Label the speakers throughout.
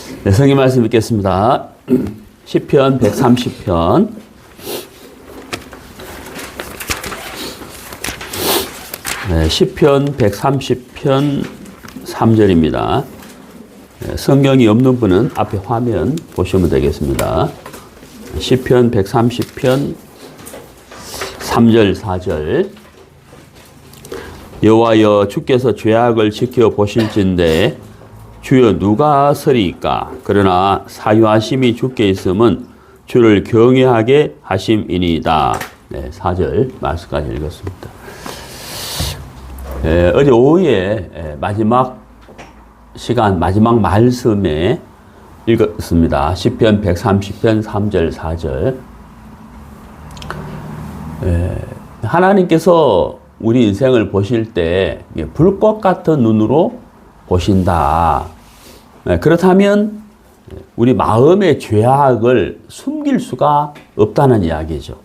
Speaker 1: 네, 성경 말씀 읽겠습니다. 시편 130편. 네, 시편 130편 3절입니다. 네, 성경이 없는 분은 앞에 화면 보시면 되겠습니다. 시편 130편 3절 4절. 여호와여, 주께서 죄악을 지켜 보실진대 주여 누가 서리이까? 그러나 사유하심이 주께 있음은 주를 경외하게 하심이니이다. 네, 4절 말씀까지 읽었습니다. 어제 오후에 마지막 시간, 마지막 말씀에 읽었습니다. 시편 130편 3절 4절. 하나님께서 우리 인생을 보실 때 불꽃 같은 눈으로 보신다. 그렇다면 우리 마음의 죄악을 숨길 수가 없다는 이야기죠.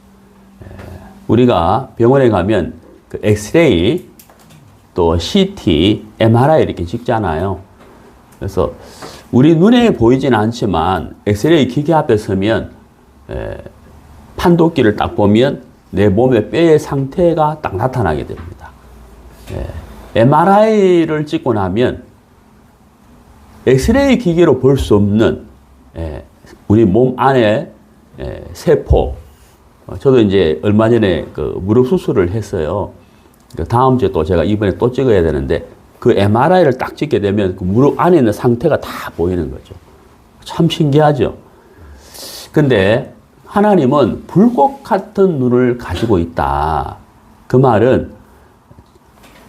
Speaker 1: 우리가 병원에 가면 그 엑스레이, 또 CT, MRI 이렇게 찍잖아요. 그래서 우리 눈에 보이진 않지만 엑스레이 기계 앞에 서면 판도끼를 딱 보면 내 몸의 뼈의 상태가 딱 나타나게 됩니다. MRI를 찍고 나면 엑스레이 기계로 볼 수 없는 우리 몸 안에 세포. 저도 이제 얼마 전에 그 무릎 수술을 했어요. 다음 주에 또 제가 이번에 또 찍어야 되는데 그 MRI를 딱 찍게 되면 그 무릎 안에 있는 상태가 다 보이는 거죠. 참 신기하죠. 근데 하나님은 불꽃 같은 눈을 가지고 있다. 그 말은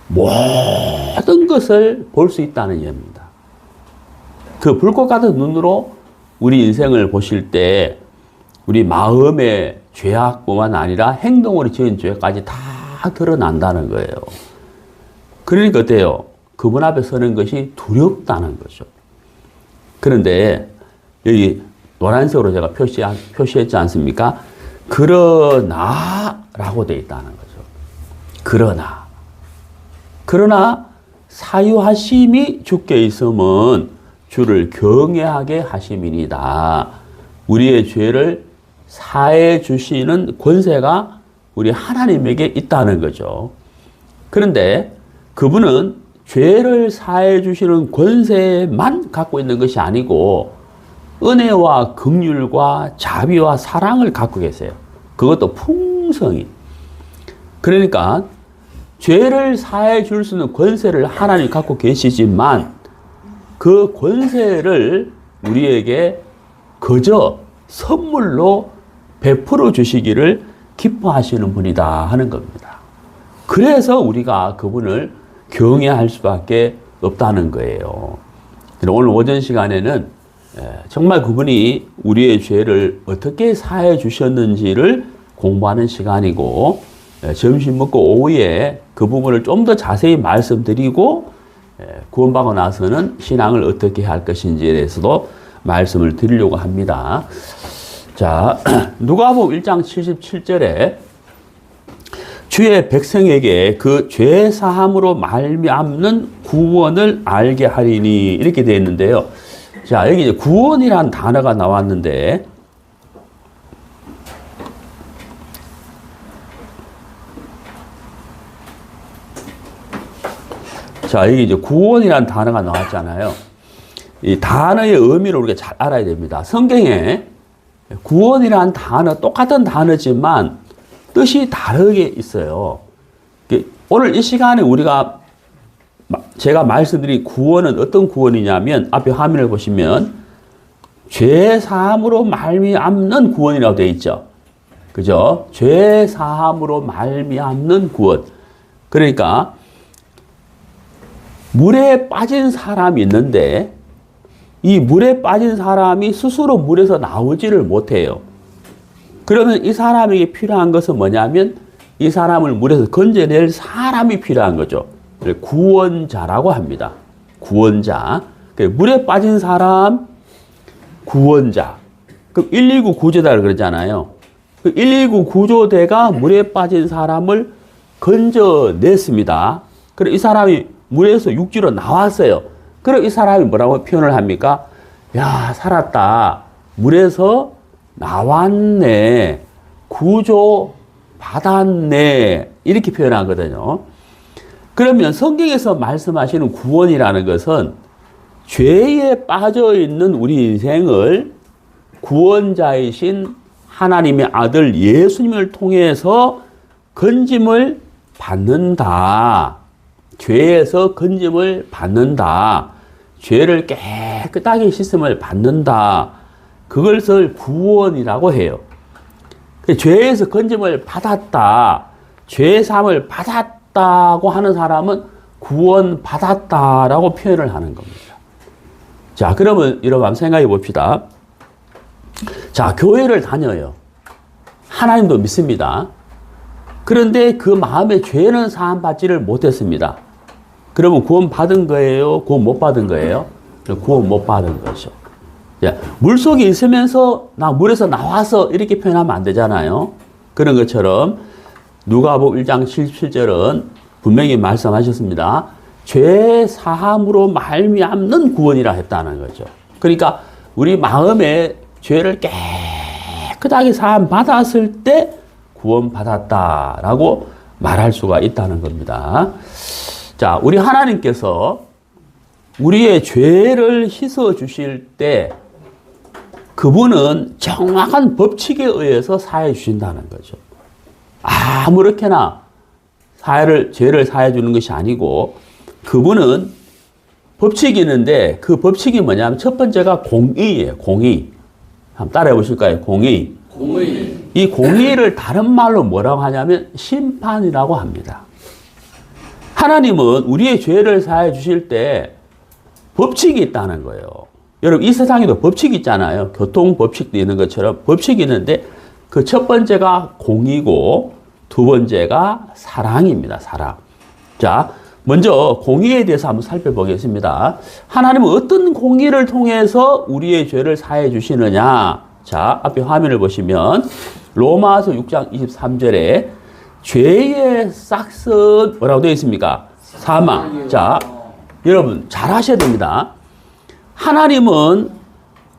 Speaker 1: 모든 것을 볼 수 있다는 의미입니다. 그 불꽃 같은 눈으로 우리 인생을 보실 때 우리 마음의 죄악뿐만 아니라 행동으로 지은 죄까지 다 드러난다는 거예요. 그러니까 어때요? 그분 앞에 서는 것이 두렵다는 거죠. 그런데 여기 노란색으로 제가 표시했지 않습니까? 그러나 라고 되어 있다는 거죠. 그러나 사유하심이 주께 있음은 주를 경외하게 하심이니이다. 우리의 죄를 사해 주시는 권세가 우리 하나님에게 있다는 거죠. 그런데 그분은 죄를 사해 주시는 권세만 갖고 있는 것이 아니고 은혜와 긍휼과 자비와 사랑을 갖고 계세요. 그것도 풍성히. 그러니까 죄를 사해 줄 수 있는 권세를 하나님 갖고 계시지만 그 권세를 우리에게 그저 선물로 베풀어 주시기를 기뻐하시는 분이다 하는 겁니다. 그래서 우리가 그분을 경외할 수밖에 없다는 거예요. 오늘 오전 시간에는 정말 그분이 우리의 죄를 어떻게 사해 주셨는지를 공부하는 시간이고, 점심 먹고 오후에 그 부분을 좀 더 자세히 말씀드리고 구원받고 나서는 신앙을 어떻게 할 것인지에 대해서도 말씀을 드리려고 합니다. 자, 누가복음 1장 77절에 주의 백성에게 그 죄 사함으로 말미암는 구원을 알게 하리니 이렇게 되어 있는데요. 자, 여기 이제 구원이란 단어가 나왔는데 자, 여기 이제 구원이란 단어가 나왔잖아요. 이 단어의 의미를 우리가 잘 알아야 됩니다. 성경에 구원이란 단어, 똑같은 단어지만 뜻이 다르게 있어요. 오늘 이 시간에 제가 말씀드린 구원은 어떤 구원이냐면 앞에 화면을 보시면 죄 사함으로 말미암는 구원이라고 되어 있죠. 그죠? 죄 사함으로 말미암는 구원. 그러니까 물에 빠진 사람이 있는데 이 물에 빠진 사람이 스스로 물에서 나오지를 못해요. 그러면 이 사람에게 필요한 것은 뭐냐면 이 사람을 물에서 건져낼 사람이 필요한 거죠. 구원자라고 합니다. 구원자. 물에 빠진 사람, 구원자. 그럼 119 구조대라고 그러잖아요. 119 구조대가 물에 빠진 사람을 건져냈습니다. 그럼 이 사람이 물에서 육지로 나왔어요. 그럼 이 사람이 뭐라고 표현을 합니까? 야, 살았다. 물에서 나왔네. 구조 받았네. 이렇게 표현하거든요. 그러면 성경에서 말씀하시는 구원이라는 것은 죄에 빠져 있는 우리 인생을 구원자이신 하나님의 아들 예수님을 통해서 건짐을 받는다. 죄에서 건짐을 받는다. 죄를 깨끗하게 씻음을 받는다. 그것을 구원이라고 해요. 죄에서 건짐을 받았다. 죄 사함을 받았다고 하는 사람은 구원 받았다라고 표현을 하는 겁니다. 자, 그러면 여러분 한번 생각해 봅시다. 자, 교회를 다녀요. 하나님도 믿습니다. 그런데 그 마음에 죄는 사함 받지를 못했습니다. 그러면 구원 받은 거예요? 구원 못 받은 거예요? 구원 못 받은 거죠. 물속에 있으면서 나 물에서 나와서 이렇게 표현하면 안 되잖아요. 그런 것처럼 누가복음 1장 77절은 분명히 말씀하셨습니다. 죄 사함으로 말미암는 구원이라 했다는 거죠. 그러니까 우리 마음에 죄를 깨끗하게 사함 받았을 때 구원 받았다라고 말할 수가 있다는 겁니다. 자, 우리 하나님께서 우리의 죄를 씻어 주실 때 그분은 정확한 법칙에 의해서 사해 주신다는 거죠. 아무렇게나 죄를 사해 주는 것이 아니고 그분은 법칙이 있는데 그 법칙이 뭐냐면 첫 번째가 공의예요. 공의. 한번 따라해 보실까요? 공의. 이 공의를 다른 말로 뭐라고 하냐면 심판이라고 합니다. 하나님은 우리의 죄를 사해 주실 때 법칙이 있다는 거예요. 여러분 이 세상에도 법칙이 있잖아요. 교통 법칙도 있는 것처럼 법칙이 있는데 그 첫 번째가 공의고 두 번째가 사랑입니다. 사랑. 자, 먼저 공의에 대해서 한번 살펴보겠습니다. 하나님은 어떤 공의를 통해서 우리의 죄를 사해 주시느냐? 자, 앞에 화면을 보시면 로마서 6장 23절에 죄의 싹은 뭐라고 되어 있습니까? 사망. 자, 여러분 잘 하셔야 됩니다. 하나님은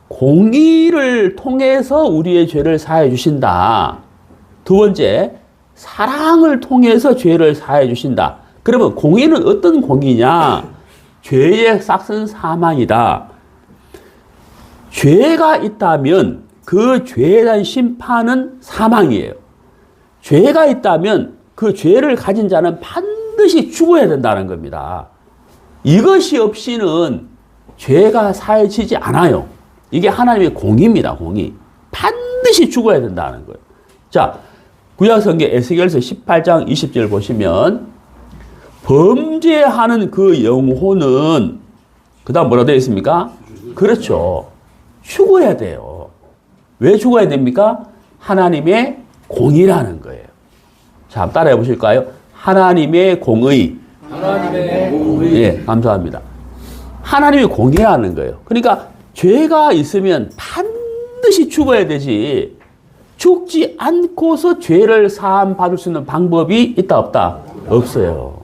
Speaker 1: 공의를 통해서 우리의 죄를 사해 주신다. 두 번째, 사랑을 통해서 죄를 사해 주신다. 그러면 공의는 어떤 공의냐? 죄의 싹은 사망이다. 죄가 있다면 그 죄에 대한 심판은 사망이에요. 죄가 있다면 그 죄를 가진 자는 반드시 죽어야 된다는 겁니다. 이것이 없이는 죄가 사해지지 않아요. 이게 하나님의 공의입니다. 공의. 반드시 죽어야 된다는 거예요. 자, 구약성경 에스겔서 18장 20절 보시면 범죄하는 그 영혼은 그 다음 뭐라 되어 있습니까? 그렇죠. 죽어야 돼요. 왜 죽어야 됩니까? 하나님의 공의라는 거예요. 자, 한번 따라해 보실까요? 하나님의 공의.
Speaker 2: 하나님의 공의.
Speaker 1: 예, 감사합니다. 하나님의 공의라는 거예요. 그러니까 죄가 있으면 반드시 죽어야 되지. 죽지 않고서 죄를 사함 받을 수 있는 방법이 있다 없다? 없어요.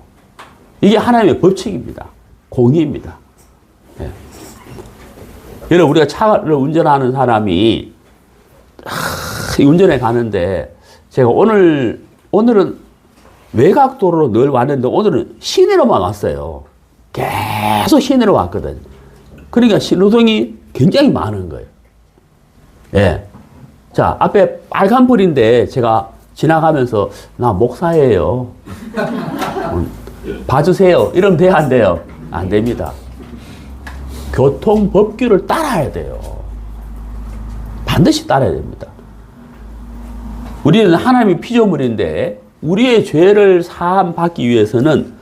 Speaker 1: 이게 하나님의 법칙입니다. 공의입니다. 예. 여러분 우리가 차를 운전하는 사람이 운전해 가는데 제가 오늘은 외곽도로로 늘 왔는데 오늘은 시내로만 왔어요. 계속 시내로 왔거든요. 그러니까 신호등이 굉장히 많은 거예요. 예. 자, 앞에 빨간불인데 제가 지나가면서 나 목사예요. 봐주세요. 이러면 돼요, 안 돼요? 안 됩니다. 교통 법규를 따라야 돼요. 반드시 따라야 됩니다. 우리는 하나님의 피조물인데 우리의 죄를 사함 받기 위해서는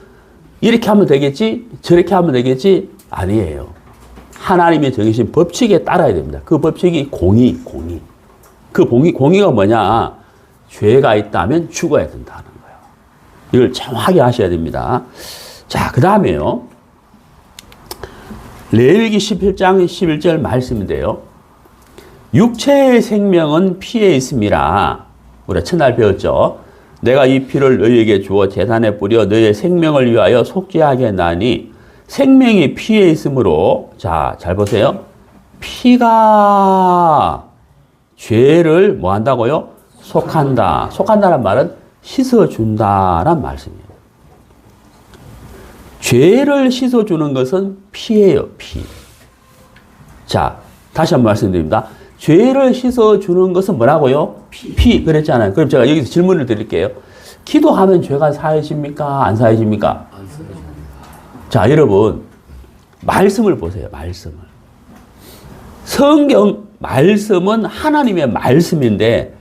Speaker 1: 이렇게 하면 되겠지? 저렇게 하면 되겠지? 아니에요. 하나님이 정해진 법칙에 따라야 됩니다. 그 법칙이 공의. 그 공의가 뭐냐? 죄가 있다면 죽어야 된다는 거예요. 이걸 정확하게 하셔야 됩니다. 자, 그 다음에요. 레위기 17장 11절 말씀인데요. 육체의 생명은 피에 있음이라. 우리가 첫날 배웠죠. 내가 이 피를 너희에게 주어 제단에 뿌려 너희의 생명을 위하여 속죄하게 하나니 생명이 피에 있으므로, 자, 잘 보세요. 피가 죄를 뭐 한다고요? 속한다. 속한다는 말은 씻어준다란 말씀이에요. 죄를 씻어주는 것은 피예요, 피. 자, 다시 한번 말씀드립니다. 죄를 씻어주는 것은 뭐라고요? 피. 그랬잖아요. 그럼 제가 여기서 질문을 드릴게요. 기도하면 죄가 사해집니까? 안 사해집니까? 자, 여러분, 말씀을 보세요, 말씀을. 성경 말씀은 하나님의 말씀인데,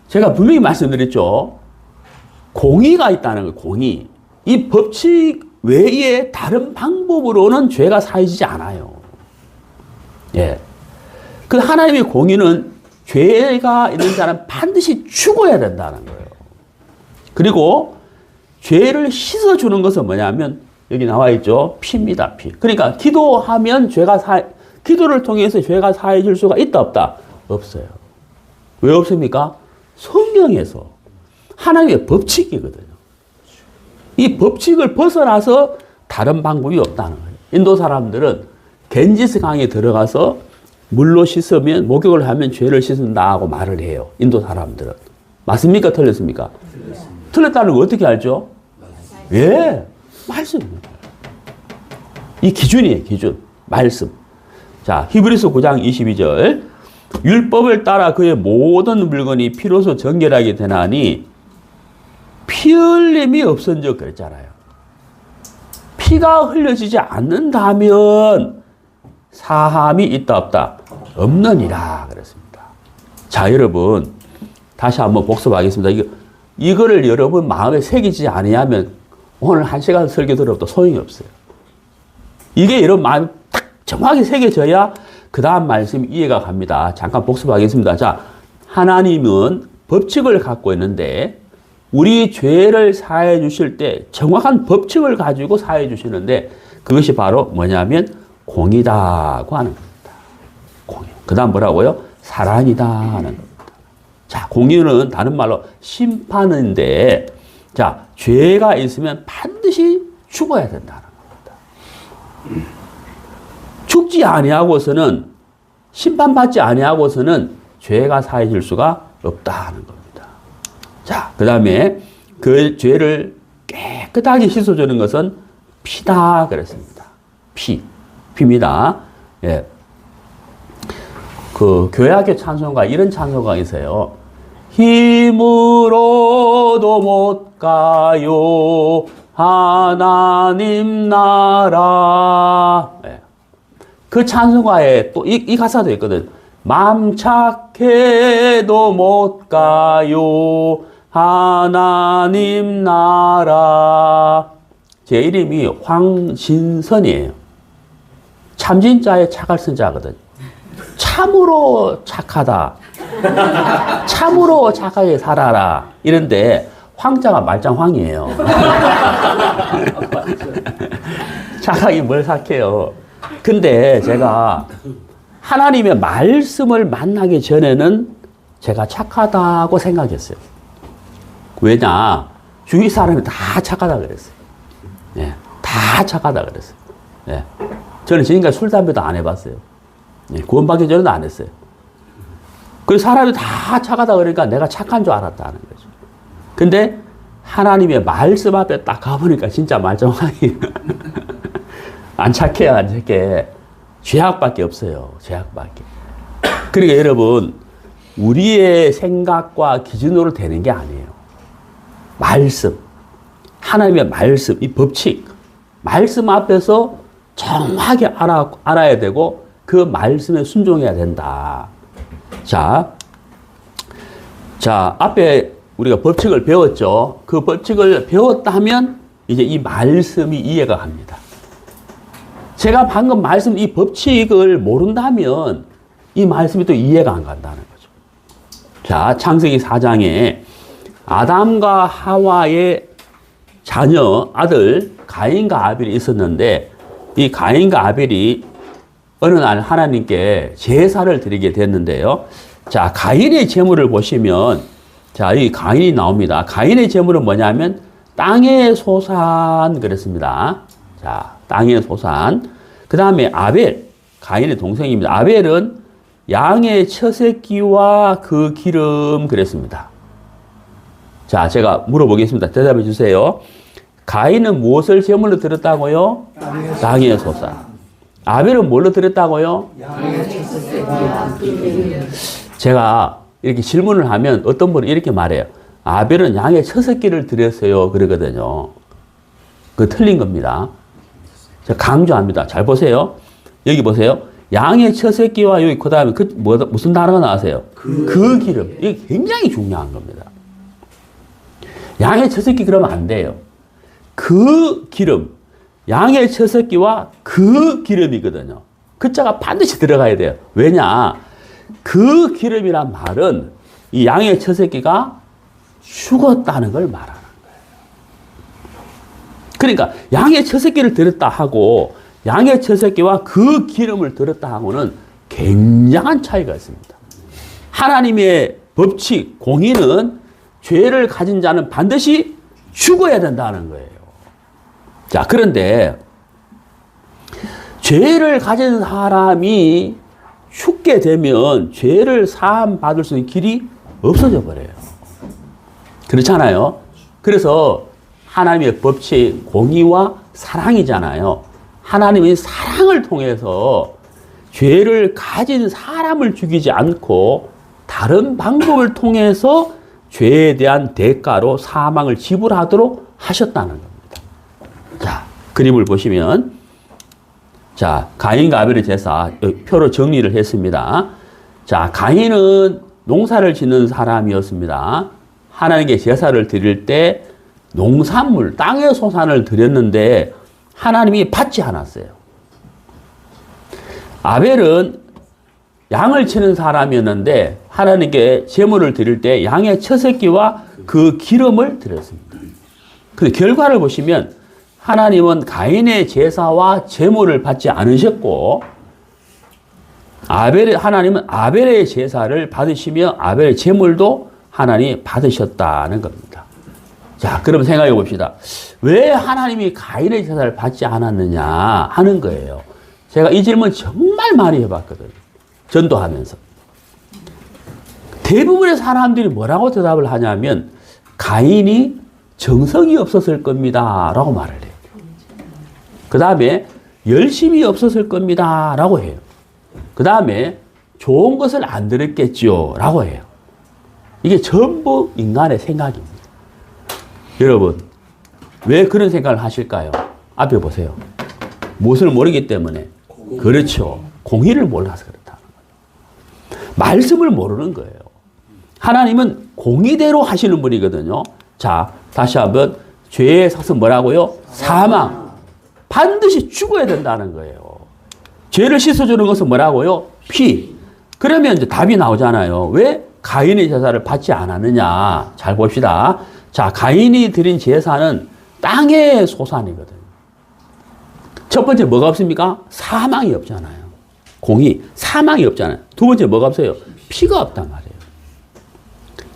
Speaker 1: 제가 분명히 말씀드렸죠. 공의가 있다는 거예요, 공의. 이 법칙 외에 다른 방법으로는 죄가 사해지지 않아요. 예. 그 하나님의 공의는 죄가 있는 자는 반드시 죽어야 된다는 거예요. 그리고 죄를 씻어주는 것은 뭐냐면, 여기 나와 있죠. 피입니다, 피. 그러니까 기도하면 기도를 통해서 죄가 사해질 수가 있다, 없다? 없어요. 왜 없습니까? 성경에서 하나님의 법칙이거든요. 이 법칙을 벗어나서 다른 방법이 없다는 거예요. 인도 사람들은 겐지스 강에 들어가서 물로 씻으면, 목욕을 하면 죄를 씻는다고 말을 해요. 인도 사람들은. 맞습니까? 틀렸습니까? 틀렸다는 거 어떻게 알죠? 예, 말씀입니다. 이 기준이에요, 기준. 말씀. 자, 히브리서 9장 22절. 율법을 따라 그의 모든 물건이 피로서 정결하게 되나니 피 흘림이 없은즉 그랬잖아요. 피가 흘려지지 않는다면 사함이 있다 없다? 없느니라 그랬습니다. 자, 여러분 다시 한번 복습하겠습니다. 이거를 여러분 마음에 새기지 아니하면 오늘 1시간 설교 들어도 소용이 없어요. 이게 여러분 마음에 딱 정확하게 새겨져야 그 다음 말씀 이해가 갑니다. 잠깐 복습하겠습니다. 자, 하나님은 법칙을 갖고 있는데 우리 죄를 사해 주실 때 정확한 법칙을 가지고 사해 주시는데 그것이 바로 뭐냐면 공의다고 하는 겁니다. 공의. 그 다음 뭐라고요? 사랑이다 하는 겁니다. 자, 공의는 다른 말로 심판인데 자, 죄가 있으면 반드시 죽어야 된다는 겁니다. 죽지 아니하고서는 심판받지 아니하고서는 죄가 사해질 수가 없다는 겁니다. 자, 그 다음에 그 죄를 깨끗하게 씻어주는 것은 피다 그랬습니다. 피입니다. 예. 그 교회학교 찬송가 이런 찬송가가 있어요. 힘으로도 못 가요 하나님 나라. 예. 그 찬송가에 또 이 가사도 있거든. 맘 착해도 못 가요 하나님 나라. 제 이름이 황신선이에요. 참진자의 착을 쓴 자거든. 참으로 착하다. 참으로 착하게 살아라. 이런데 황자가 말짱황이에요. 착하게 뭘 착해요. 근데 제가 하나님의 말씀을 만나기 전에는 제가 착하다고 생각했어요. 왜냐? 주위 사람이 다 착하다 그랬어요. 예, 다 착하다 그랬어요. 예. 저는 지금까지 술, 담배도 안 해봤어요. 예, 구원받기 전에도 안 했어요. 그 사람이 다 착하다 그러니까 내가 착한 줄 알았다는 거죠. 근데 하나님의 말씀 앞에 딱 가보니까 진짜 말짱하게 안 착해요, 안 착해. 죄악밖에 없어요. 죄악밖에. 그러니까 여러분, 우리의 생각과 기준으로 되는 게 아니에요. 말씀, 하나님의 말씀, 이 법칙, 말씀 앞에서 정확하게 알아야 되고 그 말씀에 순종해야 된다. 자, 앞에 우리가 법칙을 배웠죠. 그 법칙을 배웠다면 이제 이 말씀이 이해가 갑니다. 제가 방금 말씀 이 법칙을 모른다면 이 말씀이 또 이해가 안 간다는 거죠. 자, 창세기 4장에 아담과 하와의 자녀, 아들 가인과 아벨이 있었는데 이 가인과 아벨이 어느 날 하나님께 제사를 드리게 됐는데요. 자, 가인의 제물을 보시면 자, 이 가인이 나옵니다. 가인의 제물은 뭐냐면 땅의 소산 그랬습니다. 자, 땅의 소산. 그 다음에 아벨. 가인의 동생입니다. 아벨은 양의 처새끼와 그 기름 그랬습니다. 자, 제가 물어보겠습니다. 대답해 주세요. 가인은 무엇을 제물로 드렸다고요? 양의 소사. 아벨은 뭘로 드렸다고요? 제가 이렇게 질문을 하면 어떤 분은 이렇게 말해요. 아벨은 양의 처새끼를 드렸어요. 그러거든요. 그거 틀린 겁니다. 제가 강조합니다. 잘 보세요. 여기 보세요. 양의 처새끼와 여기 그 다음에 무슨 단어가 나왔어요? 그 기름. 이게 굉장히 중요한 겁니다. 양의 처새끼 그러면 안 돼요. 그 기름. 양의 처새끼와 그 기름이거든요. 그 자가 반드시 들어가야 돼요. 왜냐? 그 기름이란 말은 이 양의 처새끼가 죽었다는 걸 말하는 거예요. 그러니까 양의 처새끼를 드렸다 하고 양의 처새끼와 그 기름을 드렸다 하고는 굉장한 차이가 있습니다. 하나님의 법칙, 공의는 죄를 가진 자는 반드시 죽어야 된다는 거예요. 자, 그런데 죄를 가진 사람이 죽게 되면 죄를 사함 받을 수 있는 길이 없어져 버려요. 그렇잖아요. 그래서 하나님의 법칙, 공의와 사랑이잖아요. 하나님의 사랑을 통해서 죄를 가진 사람을 죽이지 않고 다른 방법을 통해서 죄에 대한 대가로 사망을 지불하도록 하셨다는 겁니다. 자, 그림을 보시면, 자, 가인과 아벨의 제사, 표로 정리를 했습니다. 자, 가인은 농사를 짓는 사람이었습니다. 하나님께 제사를 드릴 때 농산물, 땅의 소산을 드렸는데 하나님이 받지 않았어요. 아벨은 양을 치는 사람이었는데 하나님께 제물을 드릴 때 양의 처새끼와 그 기름을 드렸습니다. 그 결과를 보시면 하나님은 가인의 제사와 제물을 받지 않으셨고 하나님은 아벨의 제사를 받으시며 아벨의 제물도 하나님이 받으셨다는 겁니다. 자, 그럼 생각해 봅시다. 왜 하나님이 가인의 제사를 받지 않았느냐 하는 거예요. 제가 이 질문 정말 많이 해봤거든요. 전도하면서. 대부분의 사람들이 뭐라고 대답을 하냐면 가인이 정성이 없었을 겁니다 라고 말을 해요. 그 다음에 열심히 없었을 겁니다 라고 해요. 그 다음에 좋은 것을 안 들었겠죠 라고 해요. 이게 전부 인간의 생각입니다. 여러분, 왜 그런 생각을 하실까요? 앞에 보세요. 무엇을 모르기 때문에. 그렇죠. 공의를 몰라서 그렇다는 거예요. 말씀을 모르는 거예요. 하나님은 공의대로 하시는 분이거든요. 자, 다시 한번 죄의 삭은 뭐라고요? 사망. 반드시 죽어야 된다는 거예요. 죄를 씻어주는 것은 뭐라고요? 피. 그러면 이제 답이 나오잖아요. 왜 가인의 제사를 받지 않았느냐? 잘 봅시다. 자, 가인이 드린 제사는 땅의 소산이거든요. 첫 번째 뭐가 없습니까? 사망이 없잖아요. 공의, 사망이 없잖아요. 두 번째 뭐가 없어요? 피가 없단 말이에요.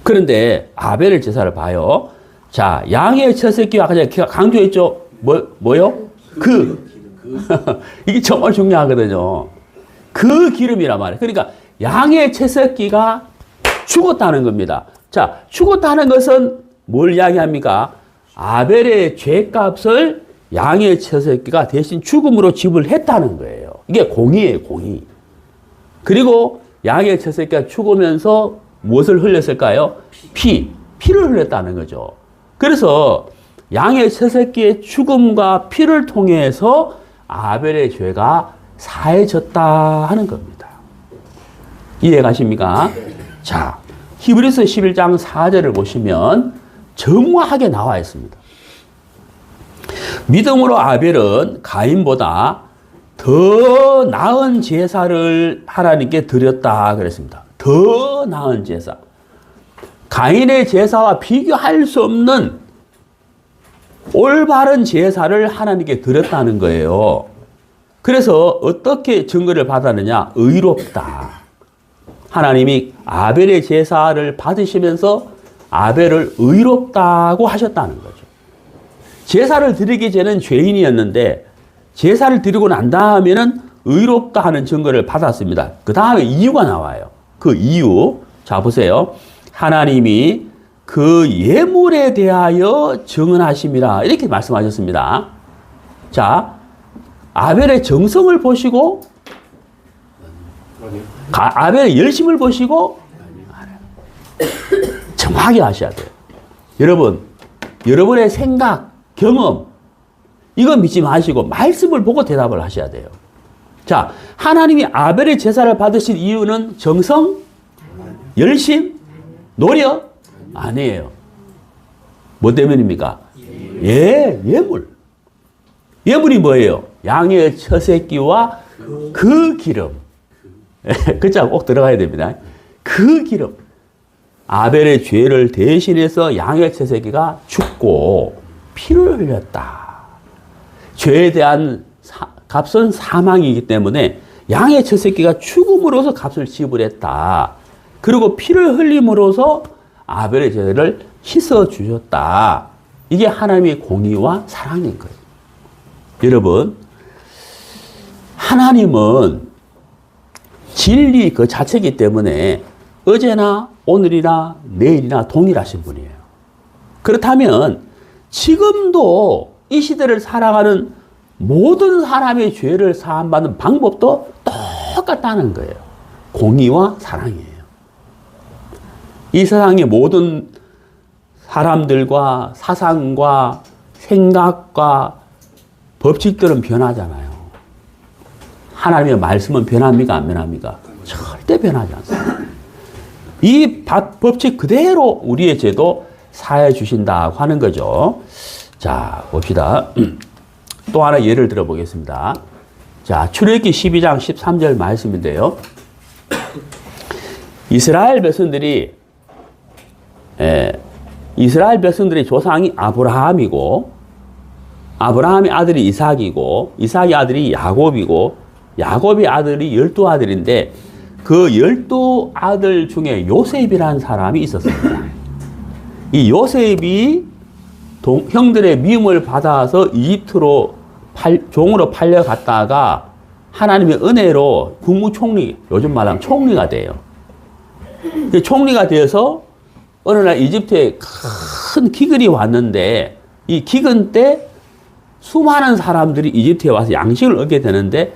Speaker 1: 그런데 아벨의 제사를 봐요. 자, 양의 처새끼와 아까 제가 강조했죠? 뭐요? 이게 정말 중요하거든요. 그 기름이란 말이에요. 그러니까 양의 처새끼가 죽었다는 겁니다. 자, 죽었다는 것은 뭘 이야기합니까? 아벨의 죄값을 양의 처새끼가 대신 죽음으로 지불했다는 거예요. 이게 공의예요, 공의. 그리고 양의 처새끼가 죽으면서 무엇을 흘렸을까요? 피를 흘렸다는 거죠. 그래서 양의 처새끼의 죽음과 피를 통해서 아벨의 죄가 사해졌다 하는 겁니다. 이해가십니까? 자, 히브리서 11장 4절을 보시면 정확하게 나와 있습니다. 믿음으로 아벨은 가인보다 더 나은 제사를 하나님께 드렸다 그랬습니다. 더 나은 제사. 가인의 제사와 비교할 수 없는 올바른 제사를 하나님께 드렸다는 거예요. 그래서 어떻게 증거를 받았느냐? 의롭다. 하나님이 아벨의 제사를 받으시면서 아벨을 의롭다고 하셨다는 거죠. 제사를 드리기 전에는 죄인이었는데 제사를 드리고 난 다음에는 의롭다 하는 증거를 받았습니다. 그 다음에 이유가 나와요. 그 이유. 자, 보세요. 하나님이 그 예물에 대하여 증언하심이라 이렇게 말씀하셨습니다. 자, 아벨의 정성을 보시고 아벨의 열심을 보시고 정확히 하셔야 돼요. 여러분, 여러분의 생각, 경험 이거 믿지 마시고 말씀을 보고 대답을 하셔야 돼요. 자, 하나님이 아벨의 제사를 받으신 이유는 정성, 열심, 노력 아니에요. 뭐 때문입니까? 예물. 예물이 뭐예요? 양의 처새끼와 그 기름. 글자 꼭 들어가야 됩니다. 그 기름. 아벨의 죄를 대신해서 양의 처새끼가 죽고 피를 흘렸다. 죄에 대한 값은 사망이기 때문에 양의 처새끼가 죽음으로써 값을 지불했다. 그리고 피를 흘림으로써 아벨의 죄를 씻어 주셨다. 이게 하나님의 공의와 사랑인 거예요. 여러분, 하나님은 진리 그 자체이기 때문에 어제나 오늘이나 내일이나 동일하신 분이에요. 그렇다면 지금도 이 시대를 살아가는 모든 사람의 죄를 사함받는 방법도 똑같다는 거예요. 공의와 사랑이에요. 이 세상의 모든 사람들과 사상과 생각과 법칙들은 변하잖아요. 하나님의 말씀은 변합니까? 안 변합니까? 절대 변하지 않습니다. 이 법칙 그대로 우리의 죄도 사해 주신다고 하는 거죠. 자, 봅시다. 또 하나 예를 들어 보겠습니다. 자, 출애굽기 12장 13절 말씀인데요. 이스라엘 백성들이 조상이 아브라함이고, 아브라함의 아들이 이삭이고, 이삭의 아들이 야곱이고, 야곱의 아들이 12아들인데, 그 12아들 중에 요셉이라는 사람이 있었습니다. 이 요셉이 형들의 미움을 받아서 이집트로 종으로 팔려갔다가 하나님의 은혜로 국무총리, 요즘 말하면 총리가 돼요. 총리가 되어서 어느 날 이집트에 큰 기근이 왔는데 이 기근 때 수많은 사람들이 이집트에 와서 양식을 얻게 되는데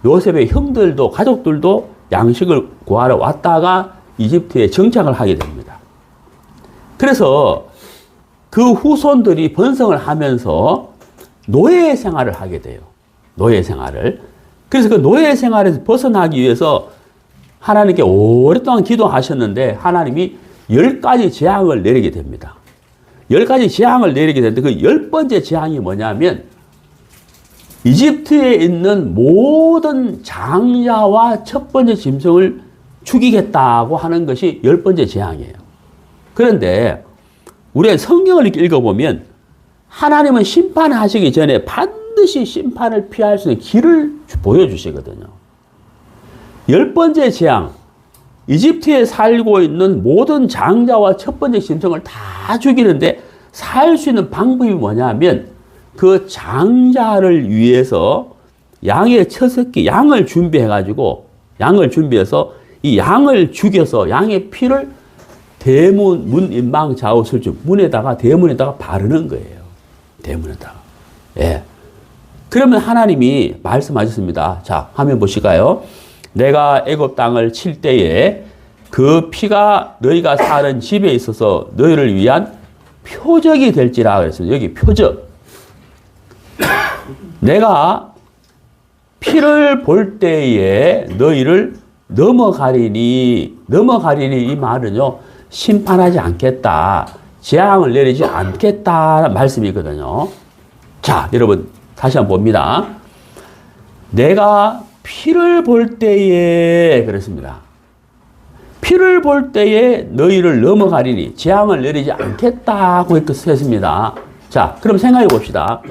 Speaker 1: 요셉의 형들도 가족들도 양식을 구하러 왔다가 이집트에 정착을 하게 됩니다. 그래서 그 후손들이 번성을 하면서 노예 생활을 하게 돼요. 노예 생활을. 그래서 그 노예 생활에서 벗어나기 위해서 하나님께 오랫동안 기도하셨는데 하나님이 10가지 재앙을 내리게 됩니다. 10가지 재앙을 내리게 되는데 그 10번째 재앙이 뭐냐면 이집트에 있는 모든 장자와 첫 번째 짐승을 죽이겠다고 하는 것이 10번째 재앙이에요. 그런데 우리가 성경을 읽어보면 하나님은 심판하시기 전에 반드시 심판을 피할 수 있는 길을 보여주시거든요. 10번째 재앙, 이집트에 살고 있는 모든 장자와 첫 번째 짐승을 다 죽이는데 살 수 있는 방법이 뭐냐면 그 장자를 위해서 양의 처새끼, 양을 준비해가지고 양을 준비해서 이 양을 죽여서 양의 피를 대문, 문, 인방, 좌우, 설주, 문에다가, 대문에다가 바르는 거예요. 대문에다가. 예. 그러면 하나님이 말씀하셨습니다. 자, 화면 보실까요? 내가 애굽 땅을 칠 때에 그 피가 너희가 사는 집에 있어서 너희를 위한 표적이 될지라 그랬습니다. 여기 표적. 내가 피를 볼 때에 너희를 넘어가리니 이 말은요, 심판하지 않겠다. 재앙을 내리지 않겠다는 말씀이거든요. 자, 여러분, 다시 한번 봅니다. 내가 피를 볼 때에, 그랬습니다. 피를 볼 때에 너희를 넘어가리니 재앙을 내리지 않겠다고 했습니다. 자, 그럼 생각해 봅시다.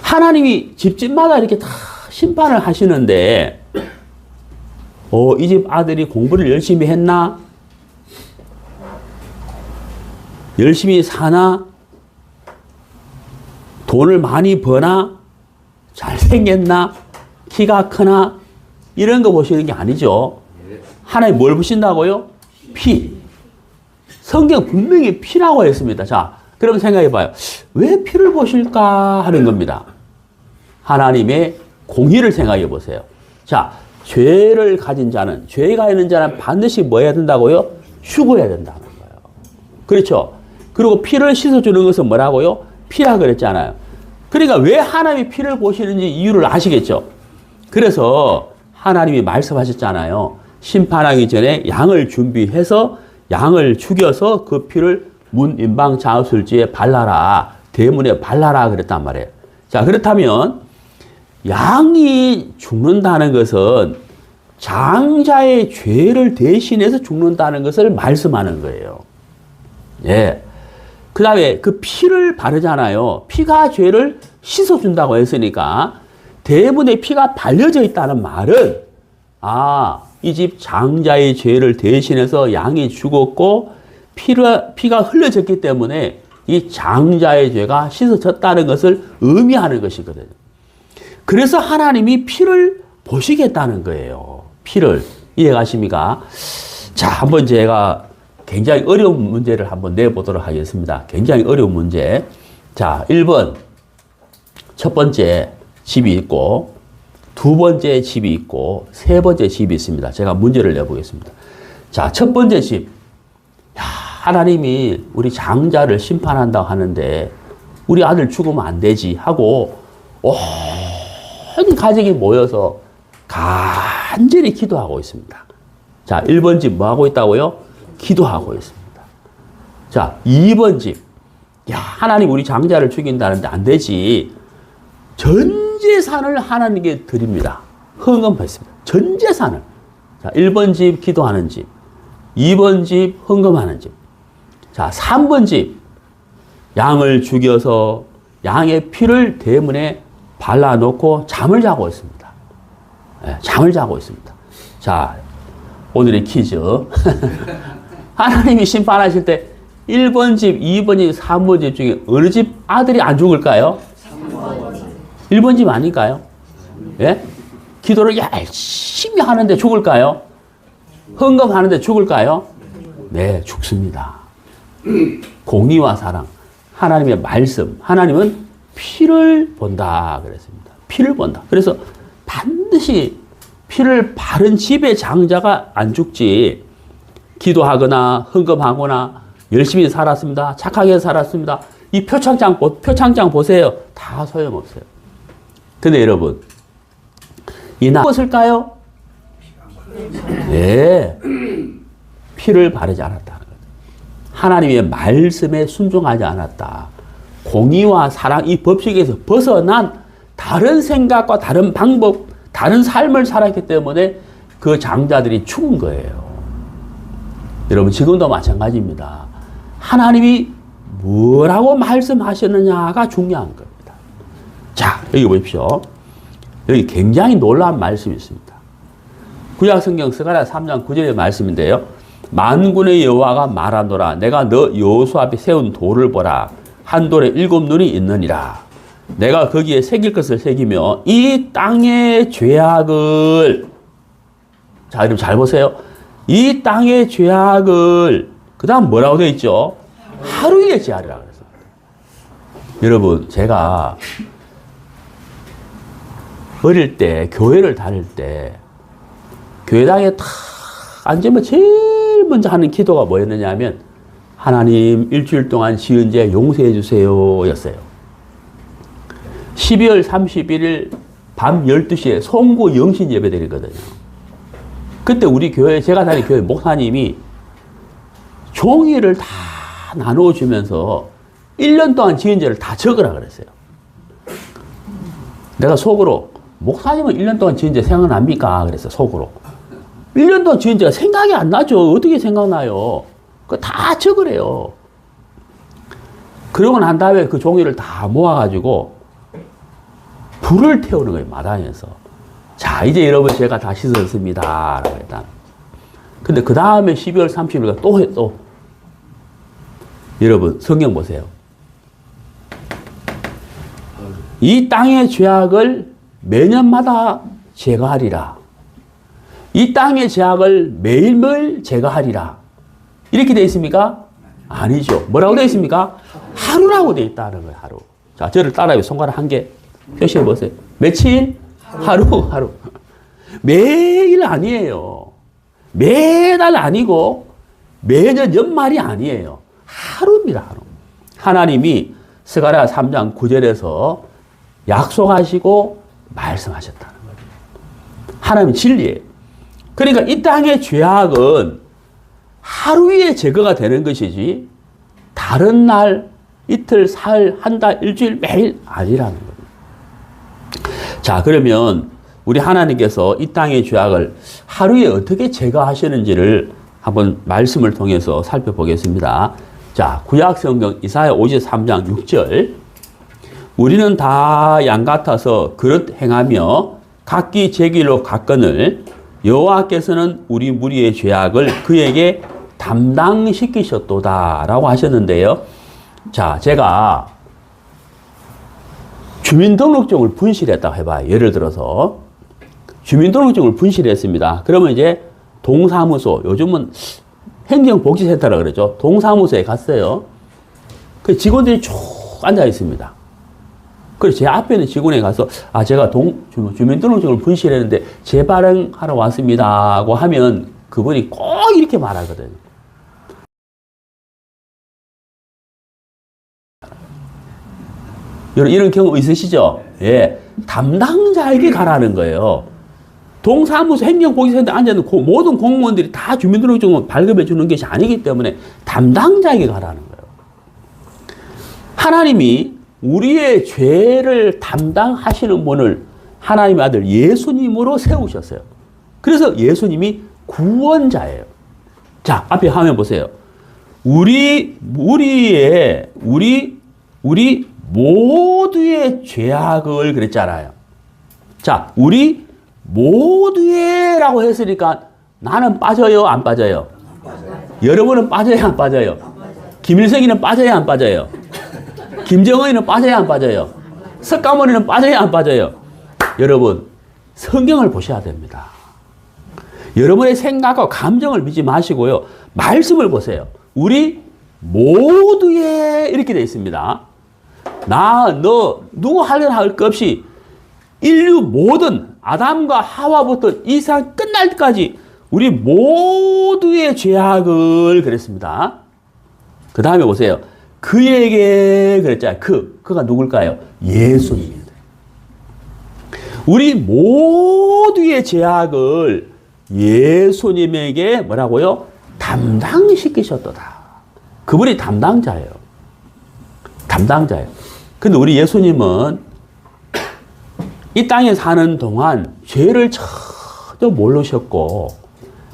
Speaker 1: 하나님이 집집마다 이렇게 다 심판을 하시는데, 이 집 아들이 공부를 열심히 했나? 열심히 사나? 돈을 많이 버나? 잘생겼나? 키가 크나 이런 거 보시는 게 아니죠. 하나님 뭘 보신다고요? 피. 성경 분명히 피라고 했습니다. 자, 그럼 생각해 봐요. 왜 피를 보실까 하는 겁니다. 하나님의 공의를 생각해 보세요. 자, 죄를 가진 자는, 죄가 있는 자는 반드시 뭐 해야 된다고요? 죽어야 된다는 거예요. 그렇죠? 그리고 피를 씻어주는 것은 뭐라고요? 피라 그랬잖아요. 그러니까 왜 하나님이 피를 보시는지 이유를 아시겠죠? 그래서 하나님이 말씀하셨잖아요. 심판하기 전에 양을 준비해서 양을 죽여서 그 피를 문 임방 좌우술지에 발라라. 대문에 발라라 그랬단 말이에요. 자, 그렇다면 양이 죽는다는 것은 장자의 죄를 대신해서 죽는다는 것을 말씀하는 거예요. 예. 그 다음에 그 피를 바르잖아요. 피가 죄를 씻어준다고 했으니까 대문에 피가 발려져 있다는 말은 이 집 장자의 죄를 대신해서 양이 죽었고 피가 흘려졌기 때문에 이 장자의 죄가 씻어졌다는 것을 의미하는 것이거든요. 그래서 하나님이 피를 보시겠다는 거예요. 피를. 이해가십니까? 자, 한번 제가 굉장히 어려운 문제를 한번 내보도록 하겠습니다. 굉장히 어려운 문제. 자, 1번. 첫 번째 집이 있고, 두 번째 집이 있고, 세 번째 집이 있습니다. 제가 문제를 내보겠습니다. 자, 첫 번째 집. 야, 하나님이 우리 장자를 심판한다고 하는데, 우리 아들 죽으면 안 되지 하고, 온 가족이 모여서 간절히 기도하고 있습니다. 자, 1번 집 뭐 하고 있다고요? 기도하고 있습니다. 자, 2번 집. 야, 하나님 우리 장자를 죽인다는데 안 되지. 전 재산을 하나님께 드립니다. 헌금했습니다. 전 재산을. 자, 1번 집 기도하는 집. 2번 집 헌금하는 집. 자, 3번 집. 양을 죽여서 양의 피를 대문에 발라놓고 잠을 자고 있습니다. 네, 잠을 자고 있습니다. 자, 오늘의 퀴즈. 하나님이 심판하실 때 1번 집, 2번 집, 3번 집 중에 어느 집 아들이 안 죽을까요? 1번 집 아닐까요? 예? 기도를 열심히 하는데 죽을까요? 헌금하는데 죽을까요? 네, 죽습니다. 공의와 사랑, 하나님의 말씀, 하나님은 피를 본다 그랬습니다. 피를 본다. 그래서 반드시 피를 바른 집의 장자가 안 죽지. 기도하거나 헌금하거나 열심히 살았습니다. 착하게 살았습니다. 이 표창장 보세요. 다 소용없어요. 근데 여러분, 무엇일까요? 네. 피를 바르지 않았다는 거죠. 하나님의 말씀에 순종하지 않았다. 공의와 사랑, 이 법칙에서 벗어난 다른 생각과 다른 방법, 다른 삶을 살았기 때문에 그 장자들이 죽은 거예요. 여러분, 지금도 마찬가지입니다. 하나님이 뭐라고 말씀하셨느냐가 중요한 겁니다. 자, 여기 보십시오. 여기 굉장히 놀라운 말씀이 있습니다. 구약성경 스가랴 3장 9절의 말씀인데요. 만군의 여호와가 말하노라. 내가 너 여호수 앞에 세운 돌을 보라. 한 돌에 7눈이 있느니라. 내가 거기에 새길 것을 새기며 이 땅의 죄악을, 자, 여러분 잘 보세요. 이 땅의 죄악을, 그 다음 뭐라고 되어 있죠? 하루에 제하리라 그랬습니다. 여러분, 제가 어릴 때, 교회를 다닐 때, 교회당에 탁 앉으면 제일 먼저 하는 기도가 뭐였느냐 하면, 하나님 일주일 동안 지은 죄 용서해 주세요 였어요. 12월 31일 밤 12시에 송구 영신 예배 드리거든요. 그때 우리 교회, 제가 다니는 교회 목사님이 종이를 다 나눠주면서 1년 동안 지은 죄를 다 적으라 그랬어요. 내가 속으로, 목사님은 1년 동안 지은 죄 생각납니까? 그랬어요, 속으로. 1년 동안 지은 죄가 생각이 안 나죠. 어떻게 생각나요? 그거 다 적으래요. 그러고 난 다음에 그 종이를 다 모아가지고 불을 태우는 거예요, 마당에서. 자, 이제 여러분 제가 다 씻었습니다. 라고 했다. 근데 그 다음에 12월 30일가 또. 여러분, 성경 보세요. 이 땅의 죄악을 매년마다 제거하리라. 이 땅의 죄악을 매일매일 제거하리라. 이렇게 되어 있습니까? 아니죠. 뭐라고 되어 있습니까? 하루라고 되어 있다는 거예요. 하루. 자, 저를 따라요. 손가락 한 개 표시해 보세요. 며칠? 하루. 매일 아니에요. 매달 아니고 매년 연말이 아니에요. 하루입니다. 하루. 하나님이 스가랴 3장 9절에서 약속하시고 말씀하셨다는 거예요. 하나님의 진리예요. 그러니까 이 땅의 죄악은 하루에 제거가 되는 것이지 다른 날, 이틀, 사흘, 한 달, 일주일, 매일 아니라는 거예요. 자, 그러면 우리 하나님께서 이 땅의 죄악을 하루에 어떻게 제거하시는지를 한번 말씀을 통해서 살펴보겠습니다. 자, 구약 성경 이사야 53장 6절. 우리는 다 양 같아서 그릇 행하며 각기 제 길로 갔거늘 여호와께서는 우리 무리의 죄악을 그에게 담당시키셨도다 라고 하셨는데요. 자, 제가 주민등록증을 분실했다고 해봐요. 예를 들어서 주민등록증을 분실했습니다. 그러면 이제 동사무소, 요즘은 행정복지센터라고 그러죠. 동사무소에 갔어요. 그 직원들이 쭉 앉아 있습니다. 그래서 제 앞에 있는 직원에 가서 제가 주민등록증을 분실했는데 재발행하러 왔습니다 하고 하면 그분이 꼭 이렇게 말하거든요. 여러분 이런 경험 있으시죠? 예, 담당자에게 가라는 거예요. 동사무소 행정복지센터에 앉아있는 모든 공무원들이 다 주민등록증을 발급해 주는 것이 아니기 때문에 담당자에게 가라는 거예요. 하나님이 우리의 죄를 담당하시는 분을 하나님의 아들 예수님으로 세우셨어요. 그래서 예수님이 구원자예요. 자, 앞에 화면 보세요. 우리 모두의 죄악을 그랬잖아요. 자, 우리 모두의라고 했으니까 나는 빠져요, 안 빠져요? 여러분은 빠져요, 안 빠져요? 김일성이는 빠져요, 안 빠져요? 김정은이는 빠져요, 안 빠져요? 석가모니는 빠져요, 안 빠져요? 여러분, 성경을 보셔야 됩니다. 여러분의 생각과 감정을 믿지 마시고요. 말씀을 보세요. 우리 모두의 이렇게 되어 있습니다. 나, 너, 누구 하려나 할 것 없이 인류 모든 아담과 하와부터 이 세상 끝날 때까지 우리 모두의 죄악을 그랬습니다. 그 다음에 보세요. 그에게 그랬잖아요. 그가 누굴까요? 예수님입니다. 우리 모두의 죄악을 예수님에게 뭐라고요? 담당시키셨도다. 그분이 담당자예요. 담당자예요. 근데 우리 예수님은 이 땅에 사는 동안 죄를 전혀 모르셨고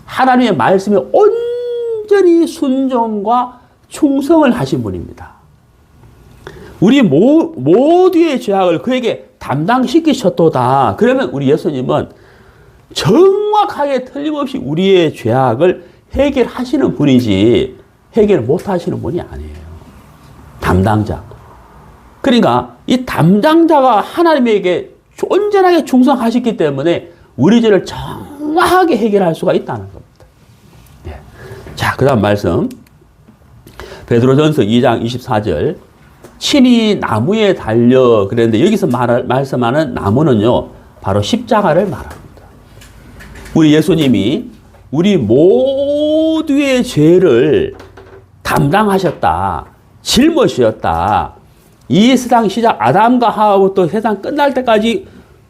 Speaker 1: 하나님의 말씀에 온전히 순종과 충성을 하신 분입니다. 우리 모두의 죄악을 그에게 담당시키셨도다. 그러면 우리 예수님은 정확하게 틀림없이 우리의 죄악을 해결하시는 분이지 해결 못하시는 분이 아니에요. 담당자. 그러니까 이 담당자가 하나님에게 온전하게 충성하셨기 때문에 우리 죄를 정확하게 해결할 수가 있다는 겁니다. 네. 자, 그 다음 말씀. 베드로전서 2장 24절. 친히 나무에 달려 그랬는데 여기서 말씀하는 나무는요, 바로 십자가를 말합니다. 우리 예수님이 우리 모두의 죄를 담당하셨다. 짊어지셨다. 이 세상 시작 아담과 하와부터 세상 끝날 때까지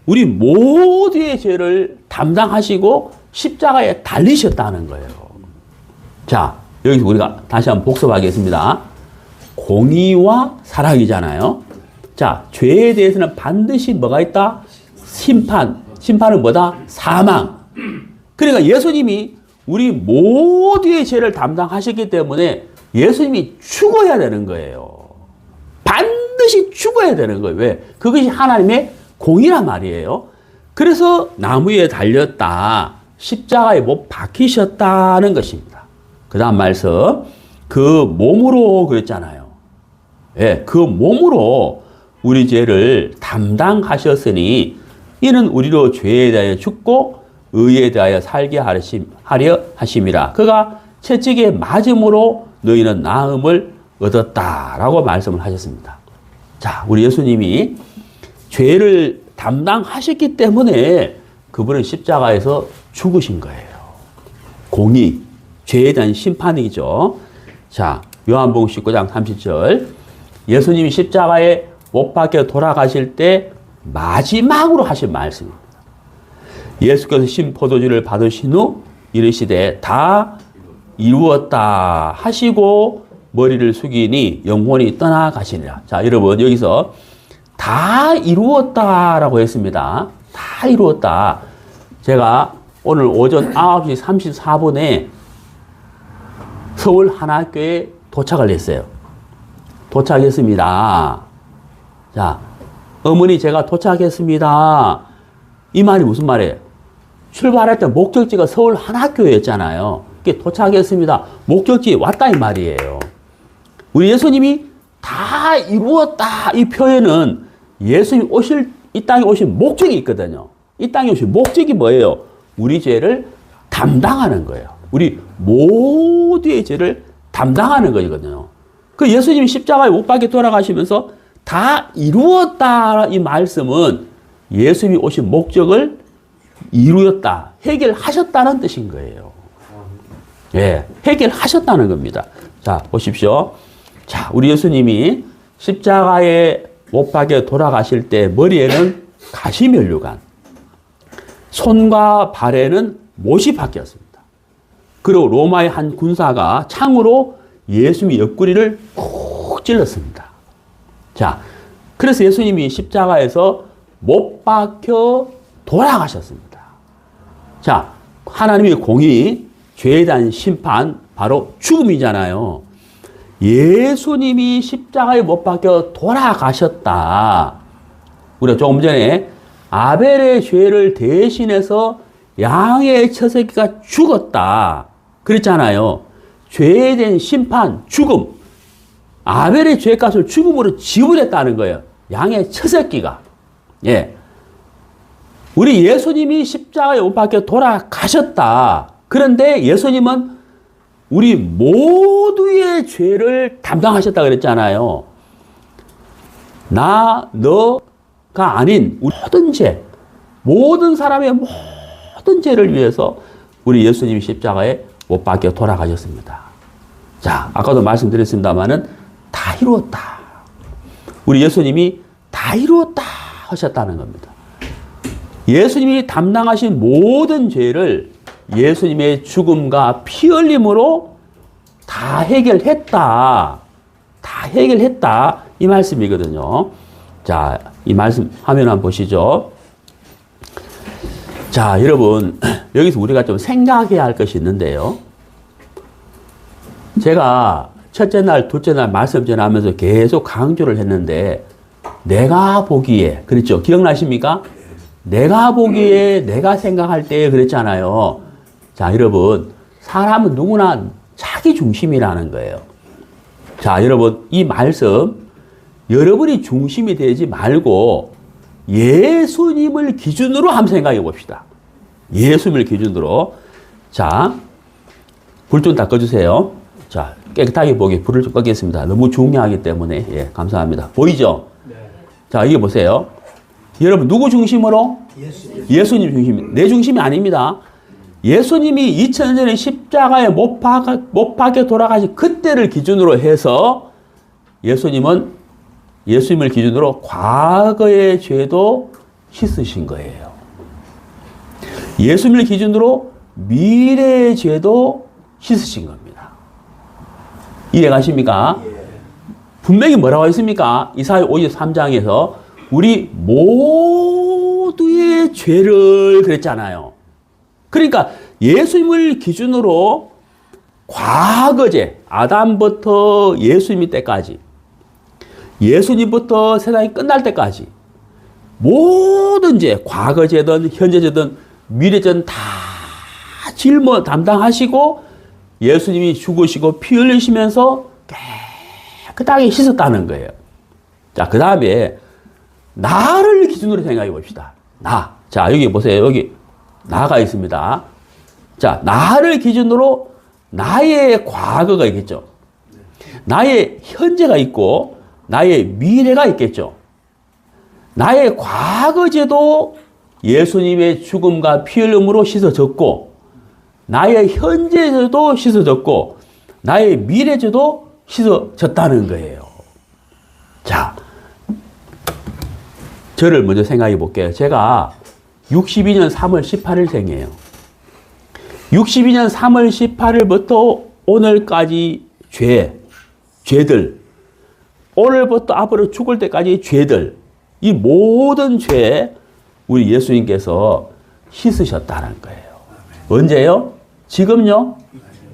Speaker 1: 우리 모두의 죄를 담당하시고 십자가에 달리셨다는 거예요. 자, 여기서 우리가 다시 한번 복습하겠습니다. 공의와 사랑이잖아요. 자, 죄에 대해서는 반드시 뭐가 있다? 심판. 심판은 뭐다? 사망. 그러니까 예수님이 우리 모두의 죄를 담당하셨기 때문에 예수님이 죽어야 되는 거예요. 반드시 죽어야 되는 거예요. 왜? 그것이 하나님의 공이란 말이에요. 그래서 나무에 달렸다. 십자가에 못 박히셨다는 것입니다. 그 다음 말씀. 그 몸으로 그랬잖아요. 예, 그 몸으로 우리 죄를 담당하셨으니 이는 우리로 죄에 대하여 죽고 의에 대하여 살게 하려 하심이라. 그가 채찍에 맞음으로 너희는 나음을 얻었다라고 말씀을 하셨습니다. 자, 우리 예수님이 죄를 담당하셨기 때문에 그분은 십자가에서 죽으신 거예요. 공의, 죄에 대한 심판이죠. 자, 요한복음 19장 30절. 예수님이 십자가에 못 박혀 돌아가실 때 마지막으로 하신 말씀입니다. 예수께서 신 포도주를 받으신 후 이르시되 다 이루었다 하시고 머리를 숙이니 영혼이 떠나가시니라. 자, 여러분 여기서 다 이루었다라고 했습니다. 다 이루었다. 제가 오늘 오전 9시 34분에 서울 하나교에 도착을 했어요. 도착했습니다. 자, 어머니 제가 도착했습니다. 이 말이 무슨 말이에요? 출발할 때 목적지가 서울 하나교였잖아요. 도착했습니다. 목적지에 왔다 이 말이에요. 우리 예수님이 다 이루었다 이 표현은 예수님 이 땅에 오신 목적이 있거든요. 이 땅에 오신 목적이 뭐예요? 우리 죄를 담당하는 거예요. 우리 모두의 죄를 담당하는 거거든요. 그 예수님이 십자가에 못 박혀 돌아가시면서 다 이루었다 이 말씀은 예수님이 오신 목적을 이루었다, 해결하셨다는 뜻인 거예요. 예, 해결하셨다는 겁니다. 자, 보십시오. 자, 우리 예수님이 십자가에 못 박혀 돌아가실 때 머리에는 가시면류관, 손과 발에는 못이 박혔습니다. 그리고 로마의 한 군사가 창으로 예수님의 옆구리를 콕 찔렀습니다. 자, 그래서 예수님이 십자가에서 못 박혀 돌아가셨습니다. 자, 하나님의 공의, 죄에 대한 심판, 바로 죽음이잖아요. 예수님이 십자가에 못 박혀 돌아가셨다. 우리가 조금 전에 아벨의 죄를 대신해서 양의 처새끼가 죽었다. 그랬잖아요. 죄에 대한 심판, 죽음. 아벨의 죄값을 죽음으로 지불했다는 거예요. 양의 처새끼가. 예. 우리 예수님이 십자가에 못 박혀 돌아가셨다. 그런데 예수님은 우리 모두의 죄를 담당하셨다 그랬잖아요. 너가 아닌 모든 죄, 모든 사람의 모든 죄를 위해서 우리 예수님이 십자가에 못 박혀 돌아가셨습니다. 자, 아까도 말씀드렸습니다마는 다 이루었다. 우리 예수님이 다 이루었다 하셨다는 겁니다. 예수님이 담당하신 모든 죄를 예수님의 죽음과 피 흘림으로 다 해결했다. 다 해결했다. 이 말씀이거든요. 자, 이 말씀 화면 한번 보시죠. 자, 여러분, 여기서 우리가 좀 생각해야 할 것이 있는데요. 제가 첫째 날, 둘째 날 말씀 전하면서 계속 강조를 했는데, 내가 보기에, 그렇죠? 기억나십니까? 내가 보기에, 내가 생각할 때 그랬잖아요. 자, 여러분, 사람은 누구나 자기 중심이라는 거예요. 자, 여러분, 이 말씀, 여러분이 중심이 되지 말고 예수님을 기준으로 한번 생각해 봅시다. 예수님을 기준으로. 자, 불 좀 다 꺼주세요. 자, 깨끗하게 보게 불을 좀 끄겠습니다. 너무 중요하기 때문에. 예, 감사합니다. 보이죠? 네. 자, 이게 보세요. 여러분, 누구 중심으로? 예수님 중심. 내 중심이 아닙니다. 예수님이 2000년 전에 십자가에 못 박혀 돌아가신 그때를 기준으로 해서 예수님을 기준으로 과거의 죄도 씻으신 거예요. 예수님을 기준으로 미래의 죄도 씻으신 겁니다. 이해가십니까? 분명히 뭐라고 했습니까? 이사야 53장에서 우리 모두의 죄를 그랬잖아요. 그러니까 예수님을 기준으로 과거죄, 아담부터 예수님 때까지, 예수님부터 세상이 끝날 때까지 모든 죄, 과거죄든 현재죄든 미래죄든 다 짊어 담당하시고 예수님이 죽으시고 피 흘리시면서 깨끗하게 씻었다는 거예요. 자, 그 다음에 나를 기준으로 생각해 봅시다. 나. 자, 여기 보세요. 여기 나가 있습니다. 자, 나를 기준으로 나의 과거가 있겠죠. 나의 현재가 있고 나의 미래가 있겠죠. 나의 과거제도 예수님의 죽음과 피 흘림으로 씻어졌고 나의 현재제도 씻어졌고 나의 미래제도 씻어졌다는 거예요. 자, 저를 먼저 생각해 볼게요. 제가 62년 3월 18일 생이에요. 62년 3월 18일부터 오늘까지 죄들, 오늘부터 앞으로 죽을 때까지 죄들, 이 모든 죄 우리 예수님께서 씻으셨다는 거예요. 언제요? 지금요?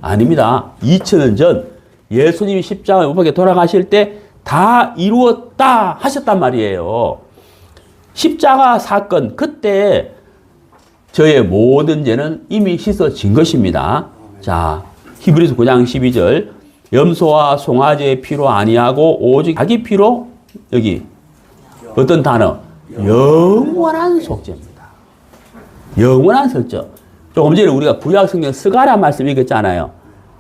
Speaker 1: 아닙니다. 2000년 전 예수님이 십자가에 못 박혀 돌아가실 때 다 이루었다 하셨단 말이에요. 십자가 사건, 그때 저의 모든 죄는 이미 씻어진 것입니다. 자, 히브리서 9장 12절. 염소와 송아지의 피로 아니하고 오직 자기 피로, 여기 어떤 단어? 영원한 속죄입니다. 영원한 속죄. 조금 전에 우리가 구약 성경 스가랴 말씀 읽었잖아요.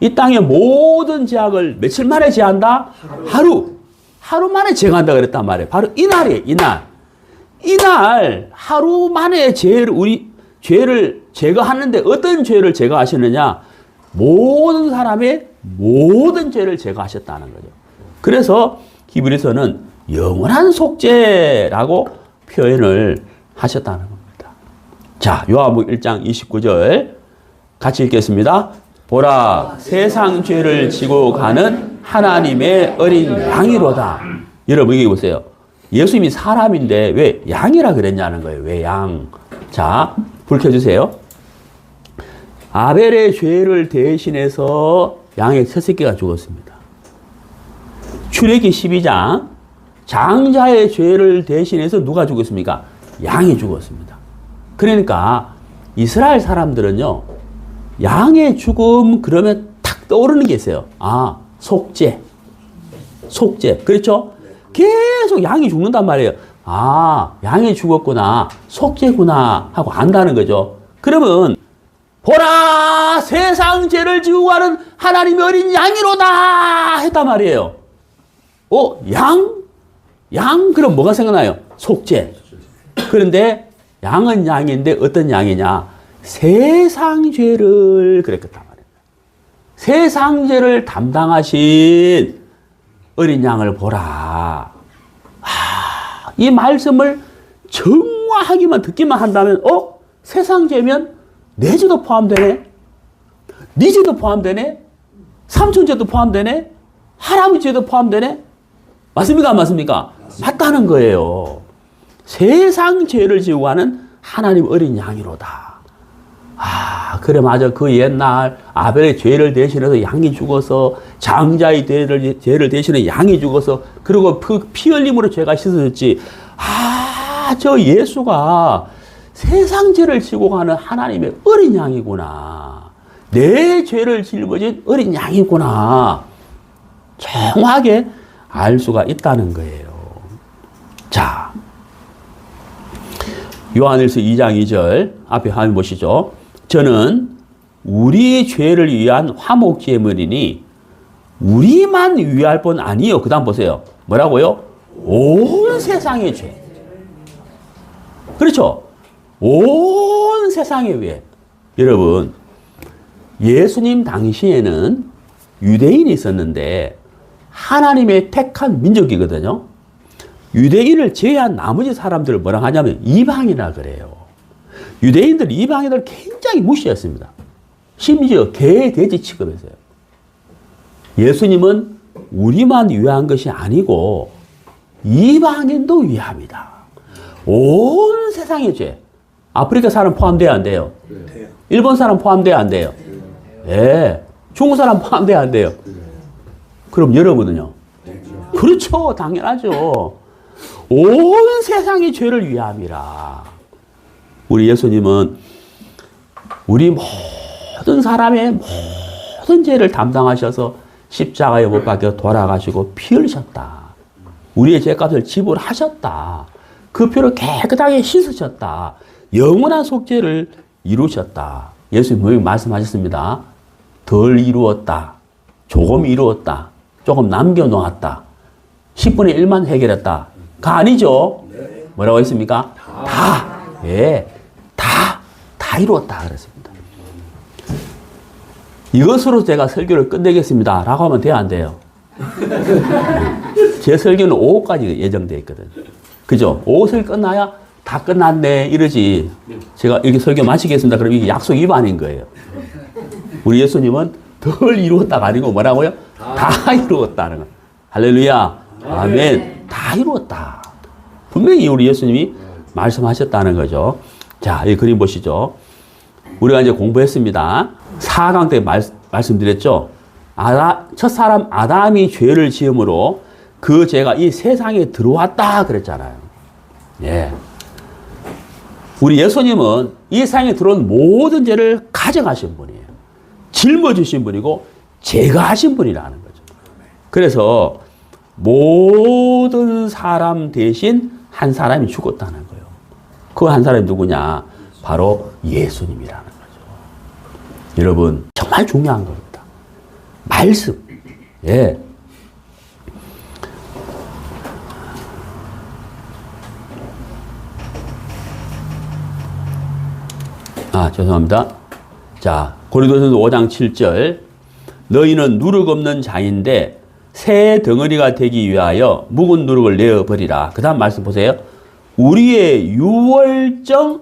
Speaker 1: 이 땅의 모든 죄악을 며칠 만에 제한다? 하루 만에 제거한다 그랬단 말이에요. 바로 이날이에요, 이날. 이날 하루 만에 죄를 제거하는데 어떤 죄를 제거하시느냐? 모든 사람의 모든 죄를 제거하셨다는 거죠. 그래서 히브리서는 영원한 속죄라고 표현을 하셨다는 겁니다. 자, 요한복음 1장 29절 같이 읽겠습니다. 보라, 세상 죄를 지고 가는 하나님의 어린 양이로다. 여러분 여기 보세요. 예수님이 사람인데 왜 양이라 그랬냐는 거예요. 왜 양? 자, 불 켜주세요. 아벨의 죄를 대신해서 양의 첫 새끼가 죽었습니다. 출애기 12장 장자의 죄를 대신해서 누가 죽었습니까? 양이 죽었습니다. 그러니까 이스라엘 사람들은요, 양의 죽음 그러면 탁 떠오르는 게 있어요. 아, 속죄. 그렇죠? 계속 양이 죽는단 말이에요. 아, 양이 죽었구나, 속죄구나 하고 안다는 거죠. 그러면 보라, 세상 죄를 지고 가는 하나님의 어린 양이로다 했단 말이에요. 양? 그럼 뭐가 생각나요? 속죄. 그런데 양은 양인데 어떤 양이냐? 세상 죄를 그랬단 말이에요. 세상 죄를 담당하신 어린 양을 보라. 이 말씀을 정확하게만 듣기만 한다면, 세상 죄면 내 죄도 포함되네? 네 죄도 포함되네? 삼촌 죄도 포함되네? 할아버지 죄도 포함되네? 맞습니까? 안 맞습니까? 맞다는 거예요. 세상 죄를 지고 가는 하나님 어린 양이로다. 그래, 맞아. 그 옛날 아벨의 죄를 대신해서 양이 죽어서, 장자의 죄를 대신해 양이 죽어서, 그리고 그 피 흘림으로 죄가 씻어졌지. 저 예수가 세상 죄를 지고 가는 하나님의 어린 양이구나. 내 죄를 짊어진 어린 양이구나. 정확하게 알 수가 있다는 거예요. 자, 요한일서 2장 2절 앞에 한번 보시죠. 저는 우리 죄를 위한 화목제물이니 우리만 위할 뿐 아니요. 그 다음 보세요. 뭐라고요? 온 세상의 죄. 그렇죠? 온 세상의 죄. 여러분, 예수님 당시에는 유대인이 있었는데 하나님의 택한 민족이거든요. 유대인을 제외한 나머지 사람들을 뭐라 하냐면 이방이라 그래요. 유대인들, 이방인들 굉장히 무시했습니다. 심지어 개, 돼지 취급했어요. 예수님은 우리만 위한 것이 아니고 이방인도 위합니다. 온 세상의 죄. 아프리카 사람 포함돼야 안 돼요? 일본 사람 포함돼야 안 돼요? 예. 중국 사람 포함돼야 안 돼요? 그럼 여러분은요? 그렇죠. 당연하죠. 온 세상의 죄를 위함이라. 우리 예수님은 우리 모든 사람의 모든 죄를 담당하셔서 십자가에 못 박혀 돌아가시고 피 흘리셨다. 우리의 죄값을 지불하셨다. 그 피로 깨끗하게 씻으셨다. 영원한 속죄를 이루셨다. 예수님 분명히 말씀하셨습니다. 덜 이루었다. 조금 이루었다. 조금 남겨놓았다. 10분의 1만 해결했다. 가 아니죠? 뭐라고 했습니까? 다. 예. 다 이루었다. 그랬습니다. 이것으로 제가 설교를 끝내겠습니다. 라고 하면 돼요, 안 돼요? 제 설교는 5호까지 예정되어 있거든요. 그죠? 5호설 끝나야 다 끝났네. 이러지. 제가 이렇게 설교 마치겠습니다. 그럼 이게 약속 위반인 거예요. 우리 예수님은 덜 이루었다가 아니고 뭐라고요? 다 이루었다는 거. 할렐루야. 아멘. 다 이루었다. 분명히 우리 예수님이 말씀하셨다는 거죠. 자, 이 그림 보시죠. 우리가 이제 공부했습니다. 4강 때 말씀드렸죠. 첫사람 아담이 죄를 지음으로 그 죄가 이 세상에 들어왔다 그랬잖아요. 예. 우리 예수님은 이 세상에 들어온 모든 죄를 가져가신 분이에요. 짊어지신 분이고 제거하신 분이라는 거죠. 그래서 모든 사람 대신 한 사람이 죽었다는 거예요. 그 한 사람이 누구냐? 바로 예수님이라는 거죠. 여러분, 정말 중요한 겁니다. 말씀. 예. 죄송합니다. 자, 고린도전서 5장 7절. 너희는 누룩 없는 자인데 새 덩어리가 되기 위하여 묵은 누룩을 내어버리라. 그 다음 말씀 보세요. 우리의 유월절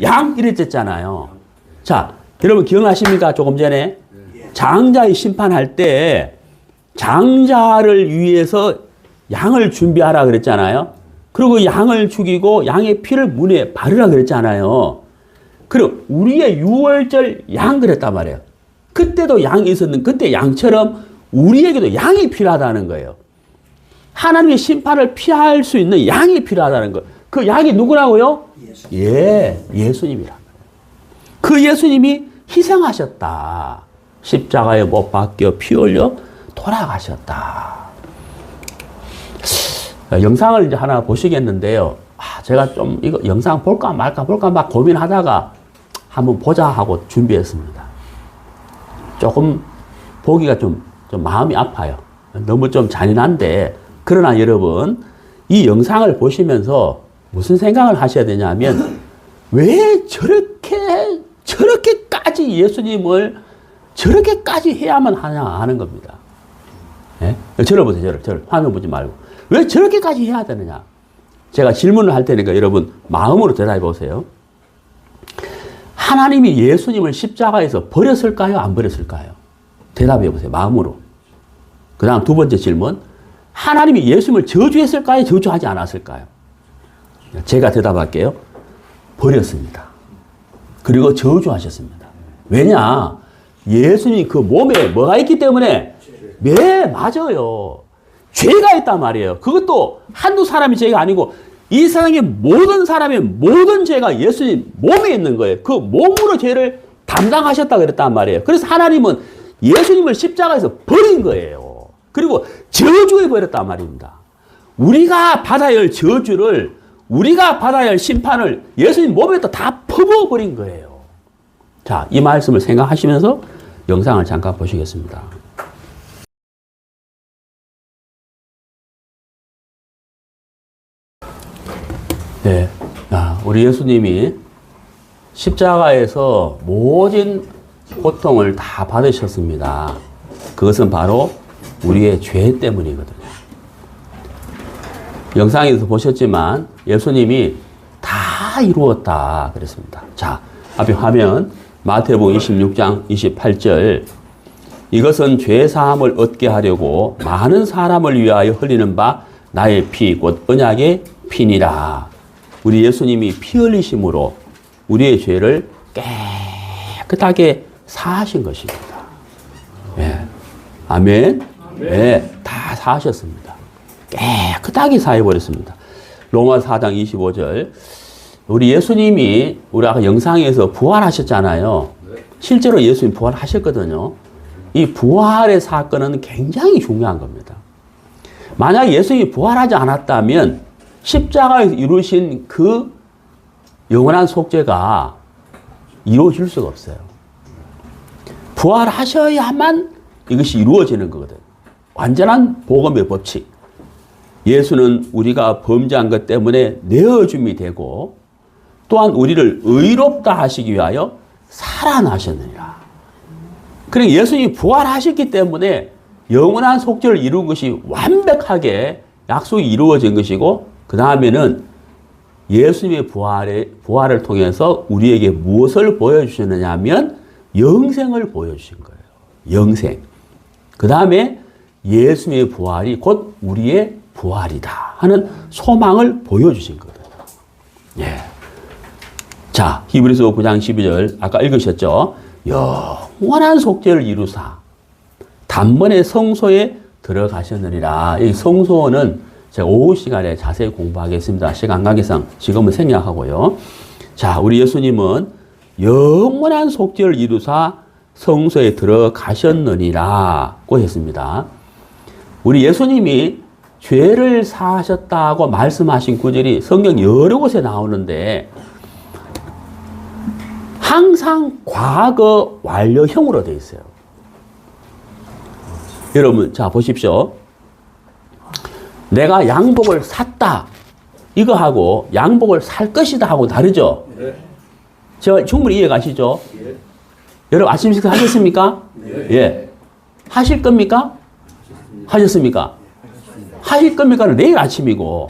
Speaker 1: 양 이랬잖아요. 자, 여러분 기억나십니까? 조금 전에 장자의 심판할 때 장자를 위해서 양을 준비하라 그랬잖아요. 그리고 양을 죽이고 양의 피를 문에 바르라 그랬잖아요. 그리고 우리의 유월절 양 그랬단 말이에요. 그때도 양이 있었는데 그때 양처럼 우리에게도 양이 필요하다는 거예요. 하나님의 심판을 피할 수 있는 양이 필요하다는 거예요. 그 양이 누구라고요? 예수님이라는 거예요. 그 예수님이 희생하셨다. 십자가에 못 박혀 피 흘려 돌아가셨다. 영상을 이제 하나 보시겠는데요. 제가 좀 이거 영상 볼까 말까 막 고민하다가 한번 보자 하고 준비했습니다. 조금 보기가 좀 마음이 아파요. 너무 좀 잔인한데, 그러나 여러분, 이 영상을 보시면서 무슨 생각을 하셔야 되냐면, 왜 저렇게까지 예수님을 저렇게까지 해야만 하냐 하는 겁니다. 예? 저를 보세요, 저를. 화면 보지 말고. 왜 저렇게까지 해야 되느냐? 제가 질문을 할 테니까 여러분 마음으로 대답해 보세요. 하나님이 예수님을 십자가에서 버렸을까요? 안 버렸을까요? 대답해 보세요. 마음으로. 그 다음 두 번째 질문. 하나님이 예수님을 저주했을까요? 저주하지 않았을까요? 제가 대답할게요. 버렸습니다. 그리고 저주하셨습니다. 왜냐? 예수님 그 몸에 뭐가 있기 때문에? 네, 맞아요. 죄가 있단 말이에요. 그것도 한두 사람이 죄가 아니고 이 세상의 모든 사람의 모든 죄가 예수님 몸에 있는 거예요. 그 몸으로 죄를 담당하셨다 그랬단 말이에요. 그래서 하나님은 예수님을 십자가에서 버린 거예요. 그리고 저주해 버렸단 말입니다. 우리가 받아야 할 저주를, 우리가 받아야 할 심판을 예수님 몸에다 다 퍼부어 버린 거예요. 자, 이 말씀을 생각하시면서 영상을 잠깐 보시겠습니다. 네. 우리 예수님이 십자가에서 모든 고통을 다 받으셨습니다. 그것은 바로 우리의 죄 때문이거든요. 영상에서 보셨지만 예수님이 다 이루었다 그랬습니다. 자, 앞에 화면 마태복음 26장 28절. 이것은 죄 사함을 얻게 하려고 많은 사람을 위하여 흘리는 바 나의 피 곧 언약의 피니라. 우리 예수님이 피 흘리심으로 우리의 죄를 깨끗하게 사하신 것입니다. 예. 아멘. 예. 다 사하셨습니다. 깨끗하게 사해버렸습니다. 로마서 4장 25절. 우리 예수님이 우리 아까 영상에서 부활하셨잖아요. 실제로 예수님 부활하셨거든요. 이 부활의 사건은 굉장히 중요한 겁니다. 만약 예수님이 부활하지 않았다면 십자가에서 이루신 그 영원한 속죄가 이루어질 수가 없어요. 부활하셔야만 이것이 이루어지는 거거든. 완전한 복음의 법칙. 예수는 우리가 범죄한 것 때문에 내어줌이 되고 또한 우리를 의롭다 하시기 위하여 살아나셨느니라. 그러니까 예수님이 부활하셨기 때문에 영원한 속죄를 이룬 것이 완벽하게 약속이 이루어진 것이고 그 다음에는 예수님의 부활을 통해서 우리에게 무엇을 보여주셨느냐 하면 영생을 보여주신 거예요. 영생. 그 다음에 예수님의 부활이 곧 우리의 부활이다 하는 소망을 보여주신 거거든요. 예. 자, 히브리서 9장 12절 아까 읽으셨죠? 영원한 속죄를 이루사 단번에 성소에 들어가셨느니라. 이 성소는 제가 오후 시간에 자세히 공부하겠습니다. 시간 관계상 지금은 생략하고요. 자, 우리 예수님은 영원한 속죄를 이루사 성소에 들어가셨느니라고 했습니다. 우리 예수님이 죄를 사하셨다고 말씀하신 구절이 성경 여러 곳에 나오는데 항상 과거 완료형으로 되어 있어요. 여러분, 자, 보십시오. 내가 양복을 샀다. 이거 하고 양복을 살 것이다 하고 다르죠? 네. 제가 충분히 이해 가시죠? 네. 여러분, 아침 식사 하셨습니까? 네. 예. 하실 겁니까? 하셨습니까? 하실 겁니까는 내일 아침이고,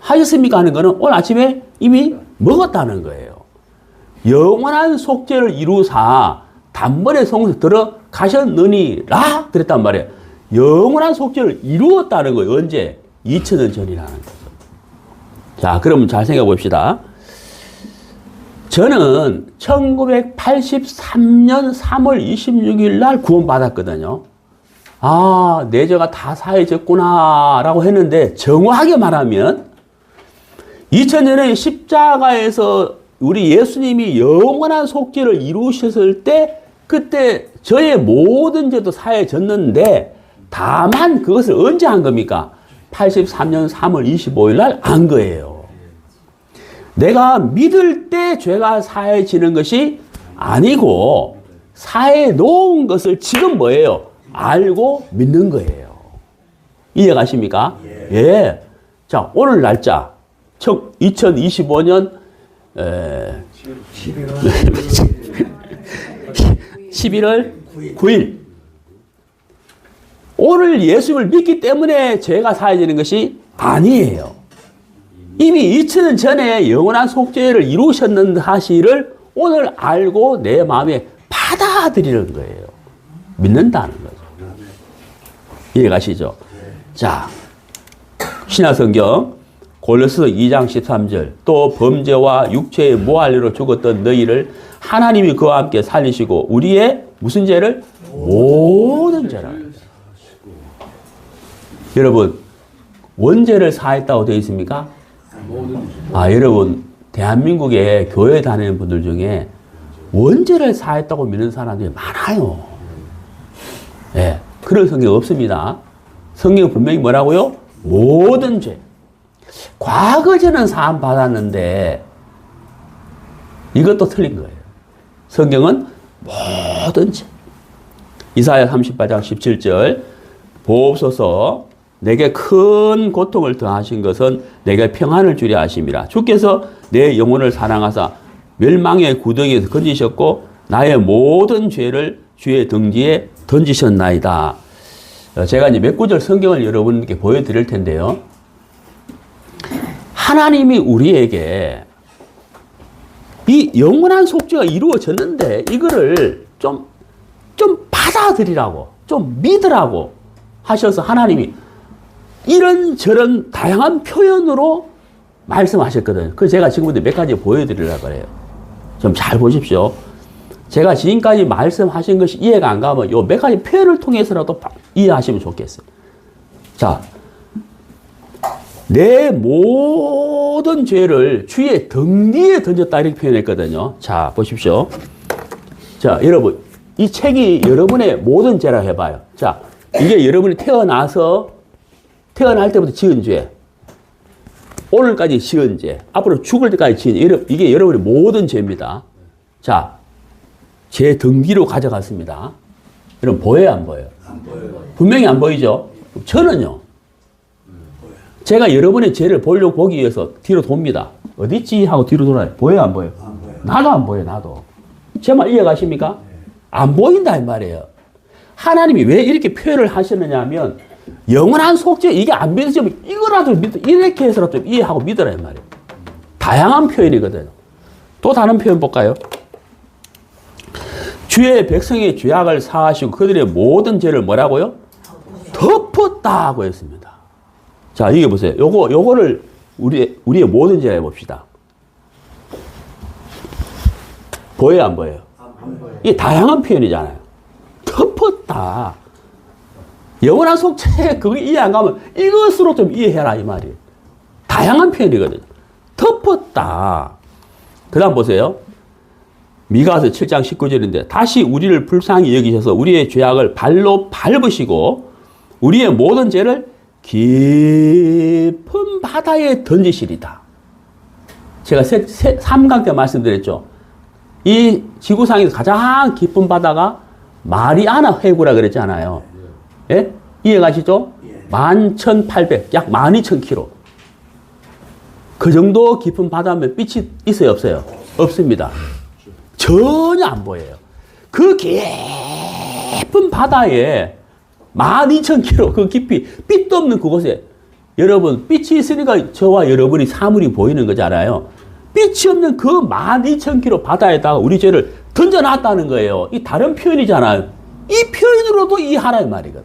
Speaker 1: 하셨습니까? 하는 거는 오늘 아침에 이미 먹었다는 거예요. 영원한 속죄를 이루사 단번에 성소에 들어가셨느니라 그랬단 말이에요. 영원한 속죄를 이루었다는 거예요. 언제? 2000년 전이라는 거죠. 자, 그러면 잘 생각해 봅시다. 저는 1983년 3월 26일 날 구원받았거든요. 아, 내 죄가 다 사해졌구나 라고 했는데 정확하게 말하면 2000년에 십자가에서 우리 예수님이 영원한 속죄를 이루셨을 때 그때 저의 모든 죄도 사해졌는데 다만 그것을 언제 한 겁니까? 83년 3월 25일 날 한 거예요. 내가 믿을 때 죄가 사해지는 것이 아니고 사해 놓은 것을 지금 뭐예요? 알고 믿는 거예요. 이해가십니까? 예. 자, 오늘 날짜 2025년 11월 9일. 오늘 예수를 믿기 때문에 죄가 사해지는 것이 아니에요. 이미 2000년 전에 영원한 속죄를 이루셨는 사실을 오늘 알고 내 마음에 받아들이는 거예요. 믿는다는 거죠. 이해가시죠? 자, 신약성경 골로새서 2장 13절 또 범죄와 육체의 모할례로 죽었던 너희를 하나님이 그와 함께 살리시고 우리의 무슨 죄를? 모든 죄를. 여러분, 원죄를 사했다고 되어 있습니까? 아, 여러분, 대한민국에 교회 다니는 분들 중에 원죄를 사했다고 믿는 사람들이 많아요. 예, 그런 성경 없습니다. 성경은 분명히 뭐라고요? 모든 죄. 과거죄는 사함 받았는데 이것도 틀린 거예요. 성경은 모든 죄. 이사야 38장 17절 보옵소서 내게 큰 고통을 더하신 것은 내게 평안을 주려 하심이라. 주께서 내 영혼을 사랑하사 멸망의 구덩이에서 건지셨고 나의 모든 죄를 주의 등지에 던지셨나이다. 제가 이제 몇 구절 성경을 여러분께 보여드릴 텐데요. 하나님이 우리에게 이 영원한 속죄가 이루어졌는데 이거를 좀 받아들이라고, 좀 믿으라고 하셔서 하나님이 이런저런 다양한 표현으로 말씀하셨거든요. 그래서 제가 지금부터 몇 가지 보여드리려고 해요. 좀 잘 보십시오. 제가 지금까지 말씀하신 것이 이해가 안 가면 요 몇 가지 표현을 통해서라도 이해하시면 좋겠어요. 자, 내 모든 죄를 주의 등뒤에 던졌다 이렇게 표현했거든요. 자, 보십시오. 자, 여러분, 이 책이 여러분의 모든 죄라 해봐요. 자, 이게 여러분이 태어나서 태어날 때부터 지은 죄, 오늘까지 지은 죄, 앞으로 죽을 때까지 지은 죄, 이게 여러분의 모든 죄입니다. 자, 제 등 뒤로 가져갔습니다. 여러분 보여요, 안 보여요?
Speaker 2: 안 보여요.
Speaker 1: 분명히 안 보이죠? 저는요, 제가 여러분의 죄를 보기 위해서 뒤로 돕니다. 어딨지? 하고 뒤로 돌아요. 보여요, 안 보여요?
Speaker 2: 안 보여요.
Speaker 1: 나도 안 보여요, 나도. 제 말 이해가십니까? 안 보인다, 이 말이에요. 하나님이 왜 이렇게 표현을 하시느냐 하면, 영원한 속죄, 이게 안 믿어지면 이거라도 이렇게 해서라도 좀 이해하고 믿으라, 이 말이에요. 다양한 표현이거든요. 또 다른 표현 볼까요? 주의 백성의 죄악을 사하시고 그들의 모든 죄를 뭐라고요? 덮었다고 했습니다. 자, 이게 보세요. 요거를 우리의 모든 죄라 해봅시다. 보여요, 안 보여요?
Speaker 2: 안 보여요.
Speaker 1: 이게 다양한 표현이잖아요. 덮었다. 영원한 속죄, 그거 이해 안 가면 이것으로 좀 이해해라, 이 말이에요. 다양한 표현이거든요. 덮었다. 그 다음 보세요. 미가서 7장 19절인데, 다시 우리를 불쌍히 여기셔서 우리의 죄악을 발로 밟으시고, 우리의 모든 죄를 깊은 바다에 던지시리다. 제가 3강 때 말씀드렸죠. 이 지구상에서 가장 깊은 바다가 마리아나 해구라 그랬잖아요. 예? 이해가시죠? 11,800, 약 12,000km. 그 정도 깊은 바다면 빛이 있어요, 없어요? 없습니다. 전혀 안 보여요. 그 깊은 바다에 12,000km, 그 깊이, 빛도 없는 그곳에, 여러분, 빛이 있으니까 저와 여러분이 사물이 보이는 거잖아요. 빛이 없는 그 12,000km 바다에다가 우리 죄를 던져놨다는 거예요. 이 다른 표현이잖아요. 이 표현으로도 이해하라는 말이거든.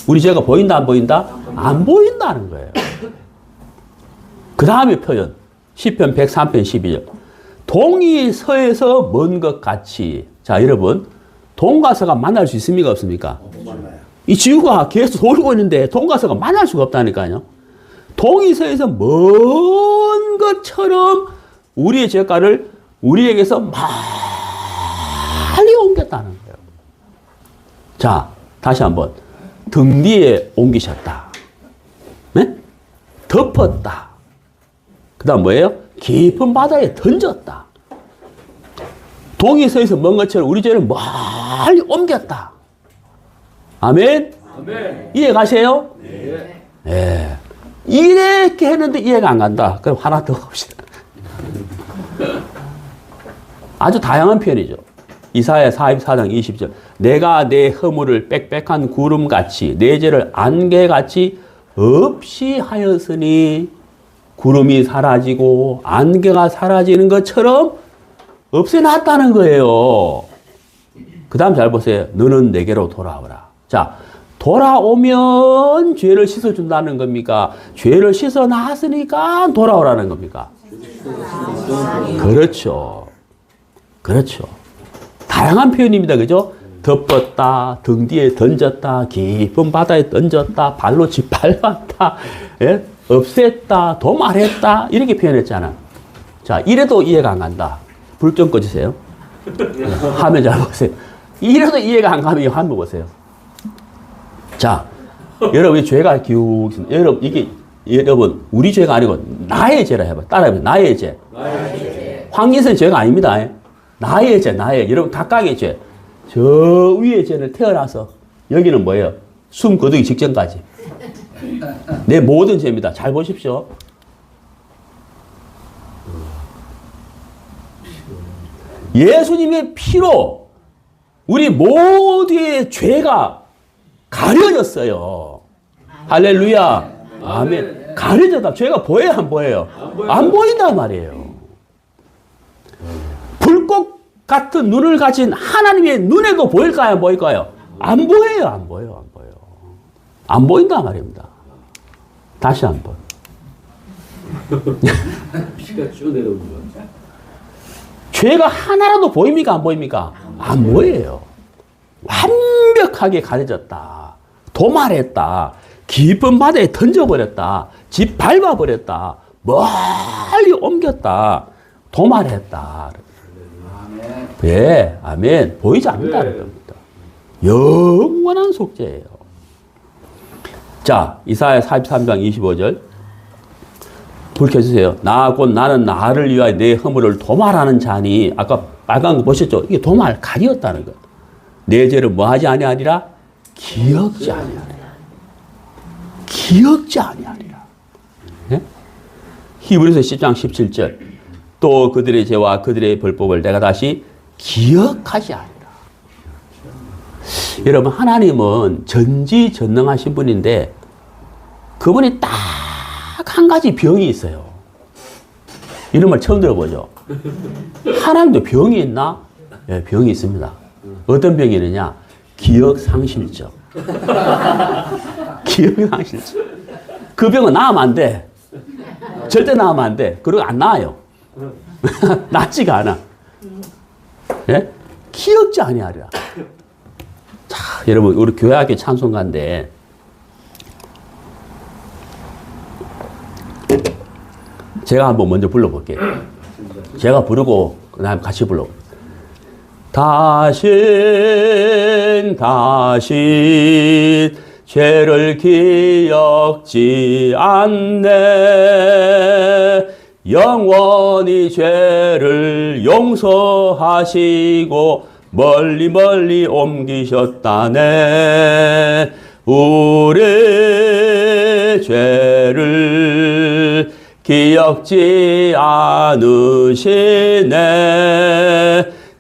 Speaker 1: 우리 죄가 보인다, 안 보인다? 안 보인다는 거예요. 그 다음에 표현. 시편 103편 12절. 동이 서에서 먼 것 같이. 자, 여러분. 동과 서가 만날 수 있습니까? 없습니까? 이 지구가 계속 돌고 있는데 동과 서가 만날 수가 없다니까요. 동이 서에서 먼 것처럼 우리의 죄가를 우리에게서 멀리 옮겼다는 거예요. 자, 다시 한번. 등 뒤에 옮기셨다. 네? 덮었다. 그 다음 뭐예요? 깊은 바다에 던졌다. 동이 서에서 먼 것처럼 우리 죄를 멀리 옮겼다. 아멘?
Speaker 2: 아멘.
Speaker 1: 이해 가세요?
Speaker 2: 네.
Speaker 1: 예. 이렇게 했는데 이해가 안 간다. 그럼 하나 더 봅시다. 아주 다양한 표현이죠. 이사야 44장 20절. 내가 내 허물을 빽빽한 구름같이 내 죄를 안개같이 없이 하였으니 구름이 사라지고 안개가 사라지는 것처럼 없애놨다는 거예요. 그 다음 잘 보세요. 너는 내게로 돌아오라. 자, 돌아오면 죄를 씻어준다는 겁니까? 죄를 씻어놨으니까 돌아오라는 겁니까? 그렇죠. 그렇죠. 다양한 표현입니다. 그죠? 덮었다, 등 뒤에 던졌다, 깊은 바다에 던졌다, 발로 짓밟았다, 예? 없앴다, 도말했다, 이렇게 표현했잖아. 자, 이래도 이해가 안 간다. 불 좀 꺼주세요. 화면 잘 보세요. 이래도 이해가 안 가면 이 화면 보세요. 자, 여러분, 이 죄가 기욱 있습니다. 여러분, 이게, 여러분, 우리 죄가 아니고 나의 죄라 해봐. 따라해보세요. 나의 죄. 황인선 죄가 아닙니다. 나의 죄, 나의. 여러분, 각각의 죄. 저 위의 죄는 태어나서, 여기는 뭐예요? 숨 거두기 직전까지. 내 모든 죄입니다. 잘 보십시오. 예수님의 피로 우리 모두의 죄가 가려졌어요. 할렐루야. 아멘. 가려졌다. 죄가 보여요, 안 보여요? 안 보인단 말이에요. 불꽃 같은 눈을 가진 하나님의 눈에도 보일까요, 안 보일까요? 안 보여요, 안 보여요, 안 보여요. 안 보인단 말입니다. 다시 한 번.
Speaker 2: 피가 쭉 내려오는 거.
Speaker 1: 죄가 하나라도 보입니까, 안 보입니까? 안 보여요. 완벽하게 가려졌다. 도말했다. 깊은 바다에 던져버렸다. 집 밟아버렸다. 멀리 옮겼다. 도말했다.
Speaker 2: 아멘.
Speaker 1: 예, 아멘. 보이지 않는다는 겁니다. 영원한 속죄예요. 자, 이사야 43장 25절. 불 켜주세요. 곧 나는 나를 위하여 내 허물을 도말하는 자니. 아까 빨간 거 보셨죠? 이게 도말, 가리었다는 거. 내 죄를 뭐 하지 아니하리라? 기억지 아니하리라. 기억지 아니하리라. 네? 히브리서 10장 17절. 또 그들의 죄와 그들의 불법을 내가 다시 기억하지 않으리라. 여러분, 하나님은 전지전능하신 분인데 그분이 딱 한 가지 병이 있어요. 이런 말 처음 들어보죠? 하나님도 병이 있나? 네, 병이 있습니다. 어떤 병이 있느냐? 기억상실증. 기억상실증. 그 병은 나으면 안 돼. 절대 나으면 안 돼. 그리고 안 나아요. 낫지가 않아. 네? 기억지 아니하리라. 자, 여러분, 우리 교회학교 찬송가인데, 제가 한번 먼저 불러볼게요. 제가 부르고, 그 다음에 같이 불러볼게요. 다신 죄를 기억지 않네. 영원히 죄를 용서하시고 멀리 멀리 옮기셨다네. 우리 죄를 기억지 않으시네.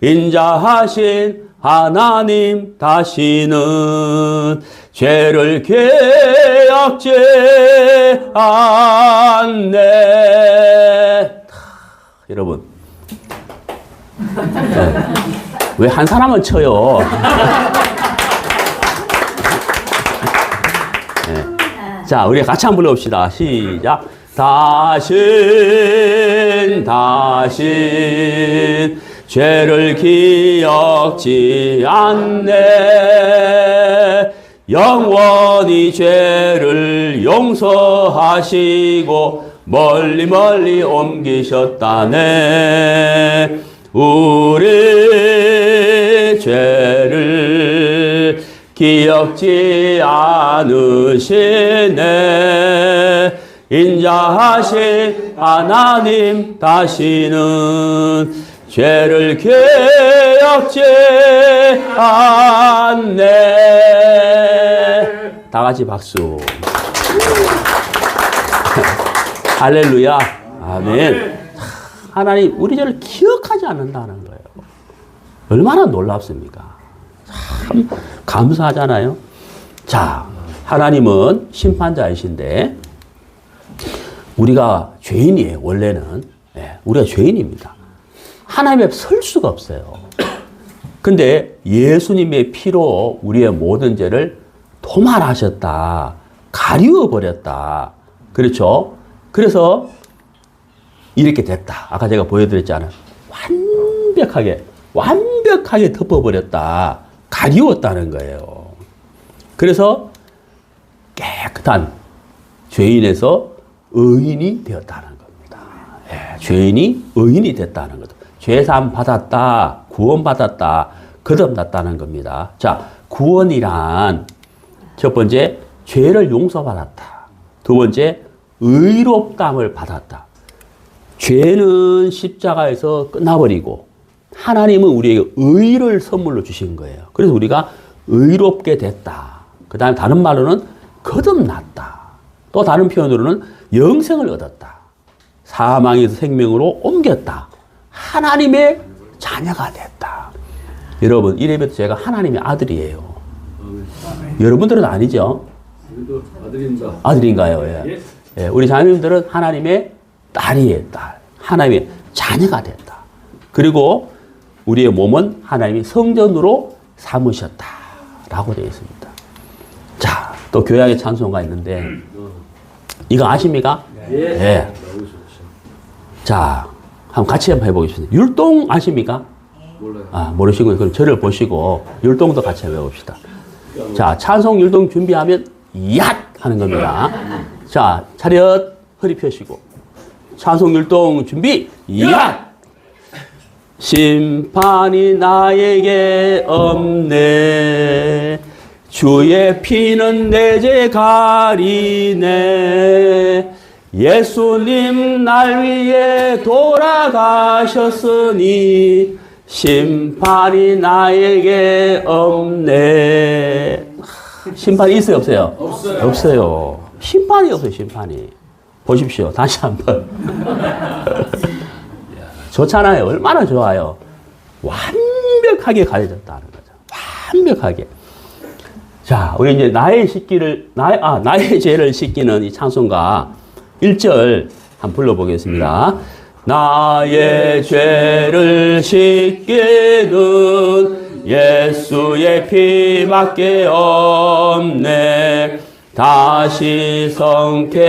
Speaker 1: 인자하신 하나님 다시는 죄를 기억지 않네. 여러분, 네. 왜 한 사람은 쳐요? 네. 자, 우리 같이 한번 불러봅시다. 시작. 다신 죄를 기억지 않네. 영원히 죄를 용서하시고 멀리 멀리 옮기셨다네. 우리 죄를 기억지 않으시네. 인자하신 하나님 다시는 죄를 기억지 않네. 다 같이 박수. 할렐루야. 아멘. 하나님 우리 죄를 기억하지 않는다는 거예요. 얼마나 놀랍습니까? 참 감사하잖아요. 자, 하나님은 심판자이신데 우리가 죄인이에요. 원래는 우리가 죄인입니다. 하나님 앞에 설 수가 없어요. 근데 예수님의 피로 우리의 모든 죄를 도말하셨다. 가리워 버렸다. 그렇죠? 그래서 이렇게 됐다. 아까 제가 보여드렸잖아요. 완벽하게 덮어버렸다. 가리웠다는 거예요. 그래서 깨끗한 죄인에서 의인이 되었다는 겁니다. 죄인이 의인이 됐다는 거죠. 죄사함 받았다, 구원 받았다, 거듭났다는 겁니다. 자, 구원이란 첫 번째 죄를 용서받았다. 두 번째 의롭다함을 받았다. 죄는 십자가에서 끝나버리고 하나님은 우리에게 의를 선물로 주신 거예요. 그래서 우리가 의롭게 됐다. 그 다음에 다른 말로는 거듭났다. 또 다른 표현으로는 영생을 얻었다. 사망에서 생명으로 옮겼다. 하나님의 자녀가 됐다. 여러분, 이래봬도 제가 하나님의 아들이에요. 여러분들은 아니죠?
Speaker 2: 우리도 아들입니다.
Speaker 1: 아들인가요? 예. 예. 우리 자녀님들은 하나님의 딸이에요. 딸. 하나님의 자녀가 됐다. 그리고 우리의 몸은 하나님이 성전으로 삼으셨다라고 되어 있습니다. 자, 또 교양의 찬송가 있는데 이거 아십니까? 예. 자, 한번 같이 한번 해보겠습니다. 율동 아십니까?
Speaker 2: 몰라요.
Speaker 1: 아, 모르시고 그럼 저를 보시고 율동도 같이 해봅시다. 자, 찬송 율동 준비하면 얏 하는 겁니다. 자, 차렷 허리 펴시고 찬송 율동 준비 얏. 심판이 나에게 없네. 주의 피는 내 죄 가리네. 예수님 날 위해 돌아가셨으니 심판이 나에게 없네. 심판이 있어요, 없어요?
Speaker 2: 없어요.
Speaker 1: 없어요. 심판이 없어요, 심판이. 보십시오. 다시 한번. 좋잖아요. 얼마나 좋아요. 완벽하게 가려졌다는 거죠. 완벽하게. 자, 우리 이제 나의 죄를 씻기는 이 찬송가 1절 한번 불러보겠습니다. 나의 죄를 씻기는 예수의 피밖에 없네. 다시 성쾌하게도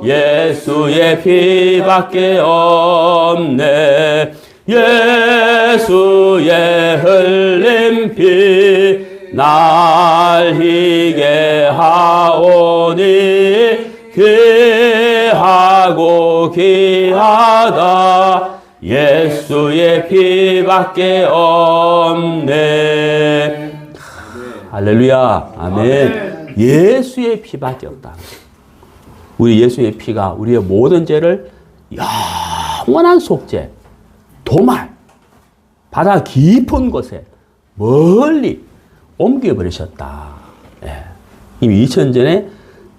Speaker 1: 예수의 피밖에 없네. 예수의 흘린 피 날 희게 하오니 귀하고 귀하다. 예수의 피밖에 없네. 할렐루야. 아멘. 예수의 피밖에 없다. 우리 예수의 피가 우리의 모든 죄를 영원한 속죄, 도말, 바다 깊은 곳에 멀리 옮겨버리셨다. 예. 이미 2000전에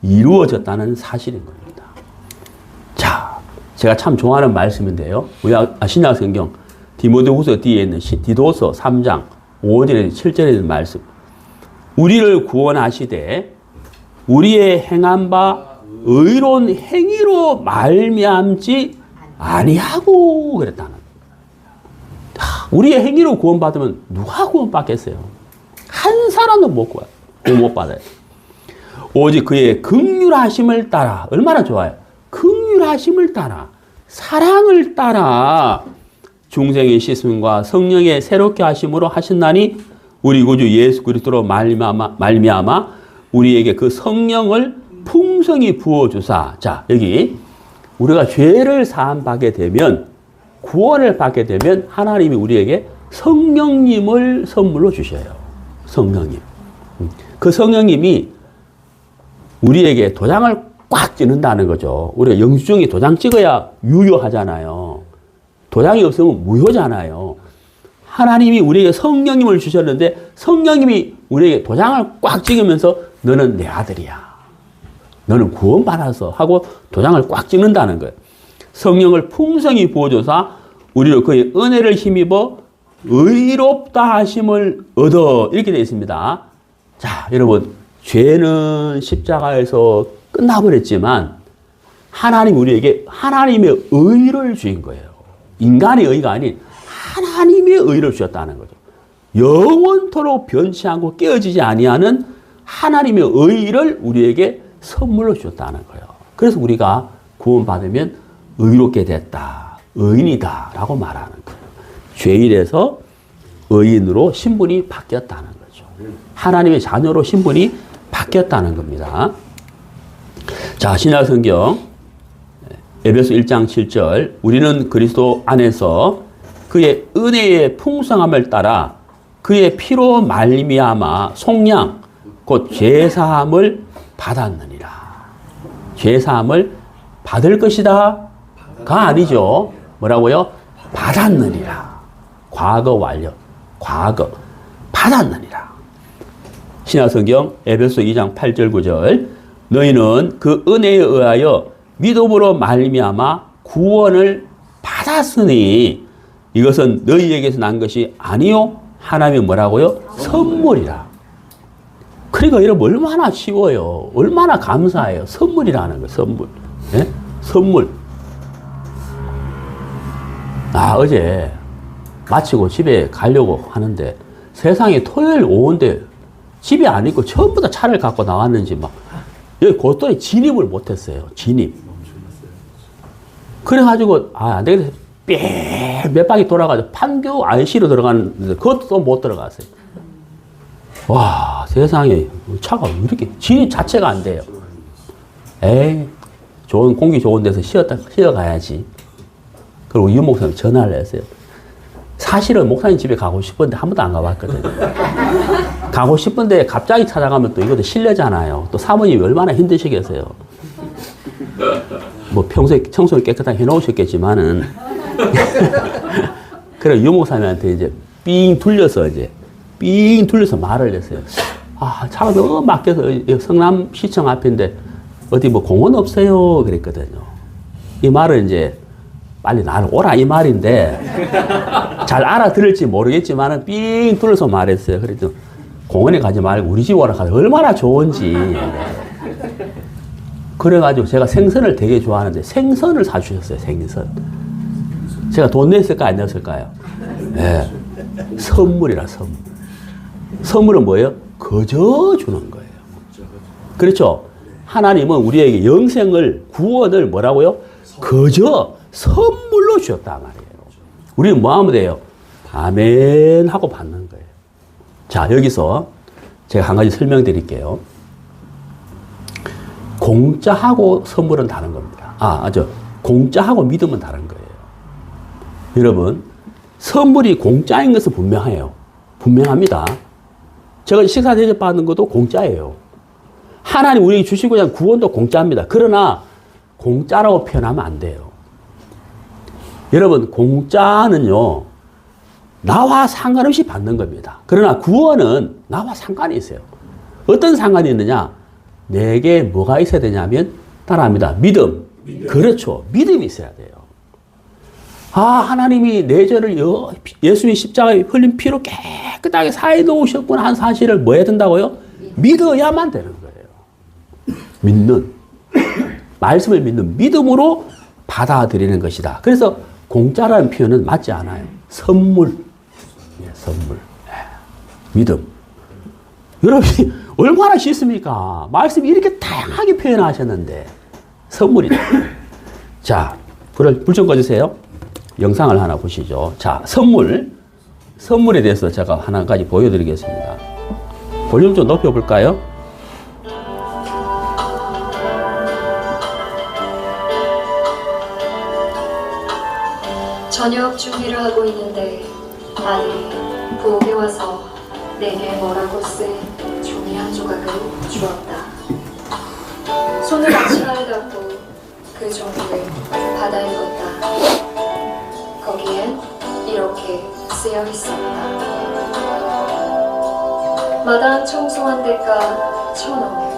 Speaker 1: 이루어졌다는 사실인 겁니다. 자, 제가 참 좋아하는 말씀인데요. 우리 신약 성경 디모데후서 뒤에 있는 디도서 3장 5절에서 7절에 있는 말씀. 우리를 구원하시되 우리의 행한 바 의로운 행위로 말미암지 아니하고 그랬다는 거예요. 우리의 행위로 구원받으면 누가 구원받겠어요? 한 사람도 못 받아요. 오직 그의 긍휼하심을 따라, 얼마나 좋아요. 긍휼하심을 따라, 사랑을 따라 중생의 씻음과 성령의 새롭게 하심으로 하신다니 우리 구주 예수 그리스도로 말미암아 우리에게 그 성령을 풍성히 부어주사. 자, 여기 우리가 죄를 사함받게 되면, 구원을 받게 되면 하나님이 우리에게 성령님을 선물로 주셔요. 성령님. 그 성령님이 우리에게 도장을 꽉 찍는다는 거죠. 우리가 영수증에 도장 찍어야 유효하잖아요. 도장이 없으면 무효잖아요. 하나님이 우리에게 성령님을 주셨는데 성령님이 우리에게 도장을 꽉 찍으면서 너는 내 아들이야. 너는 구원받아서 하고 도장을 꽉 찍는다는 거예요. 성령을 풍성히 부어줘서 우리로 그의 은혜를 힘입어 의롭다 하심을 얻어. 이렇게 되어 있습니다. 자, 여러분, 죄는 십자가에서 끝나버렸지만 하나님 우리에게 하나님의 의를 주신 거예요. 인간의 의가 아닌 하나님의 의를 주셨다는 거죠. 영원토록 변치 않고 깨어지지 아니하는 하나님의 의를 우리에게 선물로 주셨다는 거예요. 그래서 우리가 구원받으면 의롭게 됐다, 의인이다 라고 말하는 거예요. 죄인에서 의인으로 신분이 바뀌었다는 거죠. 하나님의 자녀로 신분이 바뀌었다는 겁니다. 자, 신약성경 에베소 1장 7절, 우리는 그리스도 안에서 그의 은혜의 풍성함을 따라 그의 피로 말미암아 속량 곧 죄사함을 받았느니라. 죄사함을 받을 것이다 가 아니죠. 뭐라고요? 받았느니라. 과거 완료. 과거. 받았느니라. 신약성경 에베소 2장 8절 9절, 너희는 그 은혜에 의하여 믿음으로 말미암아 구원을 받았으니 이것은 너희에게서 난 것이 아니요 하나님의 뭐라고요? 선물이라. 그러니까 여러분 얼마나 쉬워요. 얼마나 감사해요. 선물이라는 거예요. 선물. 예? 선물. 어제 마치고 집에 가려고 하는데 세상에 토요일 오후인데 집에 안 있고 전부 다 차를 갖고 나왔는지 막 여기 고스톱에 진입을 못했어요. 진입. 그래가지고 안 되겠다. 몇 바퀴 돌아가지고 판교 IC로 들어가는데 그것도 못 들어갔어요. 와, 세상에 차가 왜 이렇게 진입 자체가 안 돼요. 에이, 공기 좋은 데서 쉬어가야지. 그리고 유 목사님 전화를 했어요. 사실은 목사님 집에 가고 싶은데 한 번도 안 가봤거든요. 가고 싶은데 갑자기 찾아가면 또 이것도 실례잖아요. 또 사모님이 얼마나 힘드시겠어요. 뭐 평소에 청소를 깨끗하게 해놓으셨겠지만은. 그래, 유 목사님한테 이제 삥 둘러서 말을 했어요. 아, 차가 너무 막혀서 성남시청 앞인데 어디 뭐 공원 없어요? 그랬거든요. 이 말은 이제 빨리 나를 오라 이 말인데 잘 알아들을지 모르겠지만은 삥 둘러서 말했어요. 그래도 공원에 가지 말고 우리 집 오라 가서 얼마나 좋은지. 그래가지고 제가 생선을 되게 좋아하는데 생선을 사주셨어요. 생선. 제가 돈 냈을까 안 냈을까요? 네. 선물이라 선물. 선물은 뭐예요? 거저 주는 거예요. 그렇죠? 하나님은 우리에게 영생을 구원을 뭐라고요? 거저 선물로 주셨단 말이에요. 우리는 뭐 하면 돼요? 아멘 하고 받는 거예요. 자, 여기서 제가 한 가지 설명드릴게요. 공짜하고 선물은 다른 겁니다. 공짜하고 믿음은 다른 거예요. 여러분, 선물이 공짜인 것은 분명해요. 분명합니다. 제가 식사 대접 받는 것도 공짜예요. 하나님 우리에게 주시고자 하는 구원도 공짜입니다. 그러나 공짜라고 표현하면 안 돼요. 여러분, 공짜는요, 나와 상관없이 받는 겁니다. 그러나 구원은 나와 상관이 있어요. 어떤 상관이 있느냐? 내게 뭐가 있어야 되냐면, 따라합니다. 믿음. 그렇죠. 믿음이 있어야 돼요. 아, 하나님이 내 죄를 예수의 십자가에 흘린 피로 깨끗하게 사해 놓으셨구나 한 사실을 뭐 해야 된다고요? 믿어야만 되는 거예요. 믿는. 말씀을 믿는 믿음으로 받아들이는 것이다. 그래서 공짜라는 표현은 맞지 않아요. 선물. 선물. 믿음. 여러분이 얼마나 쉽습니까? 말씀이 이렇게 다양하게 표현하셨는데 선물이다. 자, 불 좀 꺼주세요. 영상을 하나 보시죠. 자, 선물에 대해서 제가 하나까지 보여드리겠습니다. 볼륨 좀 높여볼까요?
Speaker 3: 저녁 준비를 하고 있는데 아들이 부엌에 와서 내게 뭐라고 쓴 종이 한 조각을 주었다. 손을 앞치마에 닫고 그 종이를 받아 읽었다. 거기엔 이렇게 쓰여 있었다. 마당 청소한 대가 1,000원.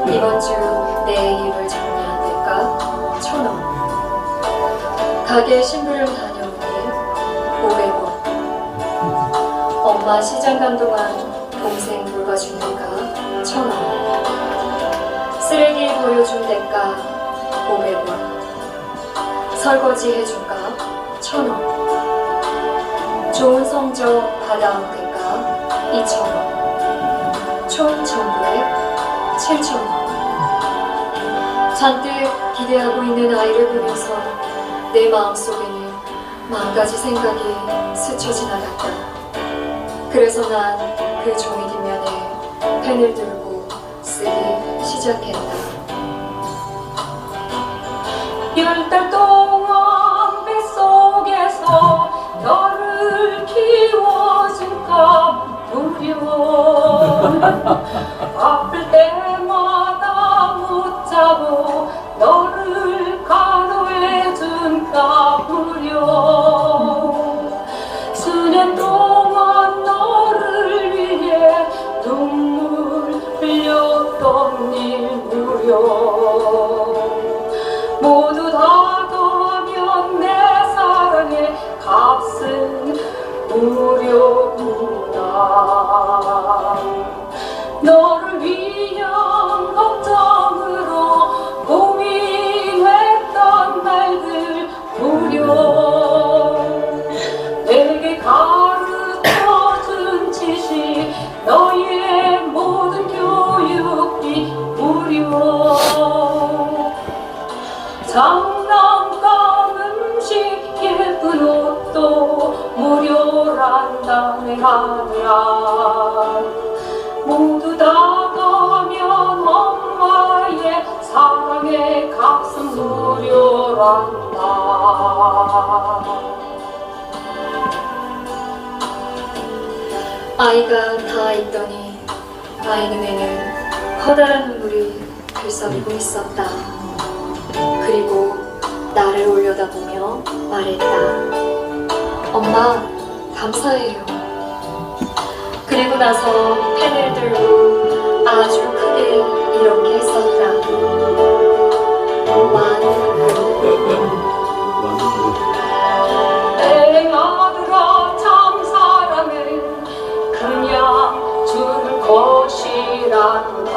Speaker 3: 이번 주 내 일을 정리한 대가 1,000원. 가게 신부름 다녀오니 500원. 엄마 시장 간 동안 동생 물어준 대가 1,000원. 쓰레기 버려준 대가 500원. 설거지 해준 가 1,000원. 좋은 성적 받아온 대가 2,000원. 총 전부에 7,000원. 잔뜩 기대하고 있는 아이를 보면서 내 마음속에는 만 가지 생각이 스쳐 지나갔다. 그래서 난 그 종이 뒷면에 펜을 들고 쓰기 시작했다. 10달 동안 뱃속에서 너를 키워줄까 무려. 아플 때마다 못 자고 너를 간호해준가 무려. 수년 동안 너를 위해 눈물 흘렸던 일 무려. 모두 다 더하면 내 사랑의 값은 무료구나. 너를 위한 걱정으로 고민했던 날들 무려. 내게 가르쳐준 지식 너의 모든 교육비 무료. 장난감 음식 예쁜 옷도 무료란다 내 하늘아. 모두 다 더하면 엄마의 사랑의 값은 무료란다.
Speaker 4: 아이가 닿아 있더니 아이 눈에는 커다란 눈물이 들썩이고 있었다. 그리고 나를 올려다보며 말했다. 엄마, 감사해요. 그리고 나서 펜을 들고 아주 크게 이렇게 썼다.
Speaker 3: 내 아들아 참 사랑은 그냥 줄 것이란다.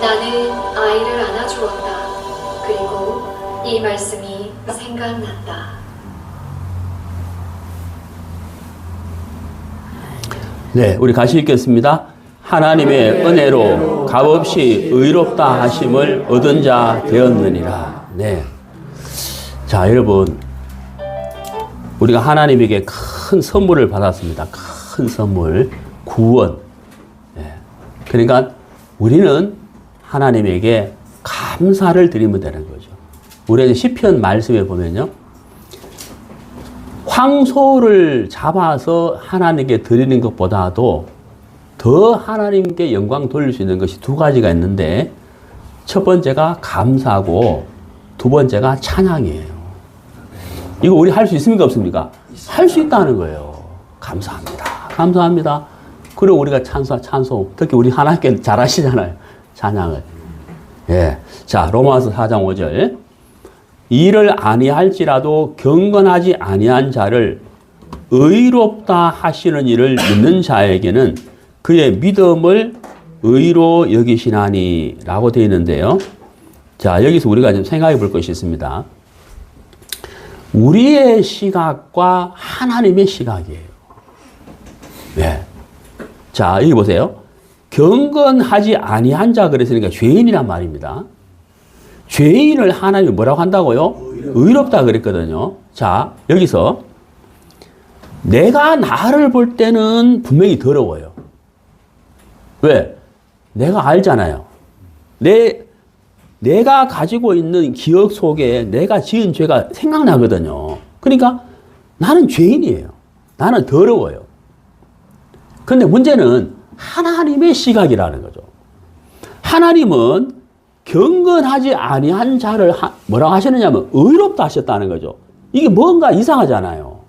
Speaker 4: 나는 아이를 안아주었다. 그리고 이 말씀이 생각났다.
Speaker 1: 네, 우리 같이 읽겠습니다. 하나님의 은혜로 값없이 의롭다 하심을 얻은 자 되었느니라. 네. 자, 여러분. 우리가 하나님에게 큰 선물을 받았습니다. 큰 선물. 구원. 네. 그러니까 우리는 하나님에게 감사를 드리면 되는 거죠. 우리 시편 말씀에 보면요. 황소를 잡아서 하나님께 드리는 것보다도 더 하나님께 영광 돌릴 수 있는 것이 두 가지가 있는데 첫 번째가 감사고 두 번째가 찬양이에요. 이거 우리 할 수 있습니까 없습니까? 할 수 있다는 거예요. 감사합니다. 감사합니다. 그리고 우리가 찬송 특히 우리 하나님께 잘하시잖아요. 찬양을. 예. 자, 로마서 4장 5절. 이를 아니할지라도 경건하지 아니한 자를 의롭다 하시는 이를 믿는 자에게는 그의 믿음을 의로 여기시나니 라고 되어 있는데요. 자, 여기서 우리가 좀 생각해 볼 것이 있습니다. 우리의 시각과 하나님의 시각이에요. 네. 자, 여기 보세요. 경건하지 아니한 자 그랬으니까 죄인이란 말입니다. 죄인을 하나님이 뭐라고 한다고요? 의롭다 그랬거든요. 자, 여기서 내가 나를 볼 때는 분명히 더러워요. 왜? 내가 알잖아요. 내가 가지고 있는 기억 속에 내가 지은 죄가 생각나거든요. 그러니까 나는 죄인이에요. 나는 더러워요. 근데 문제는 하나님의 시각이라는 거죠. 하나님은 경건하지 아니한 자를 뭐라고 하시느냐면 의롭다 하셨다는 거죠. 이게 뭔가 이상하잖아요.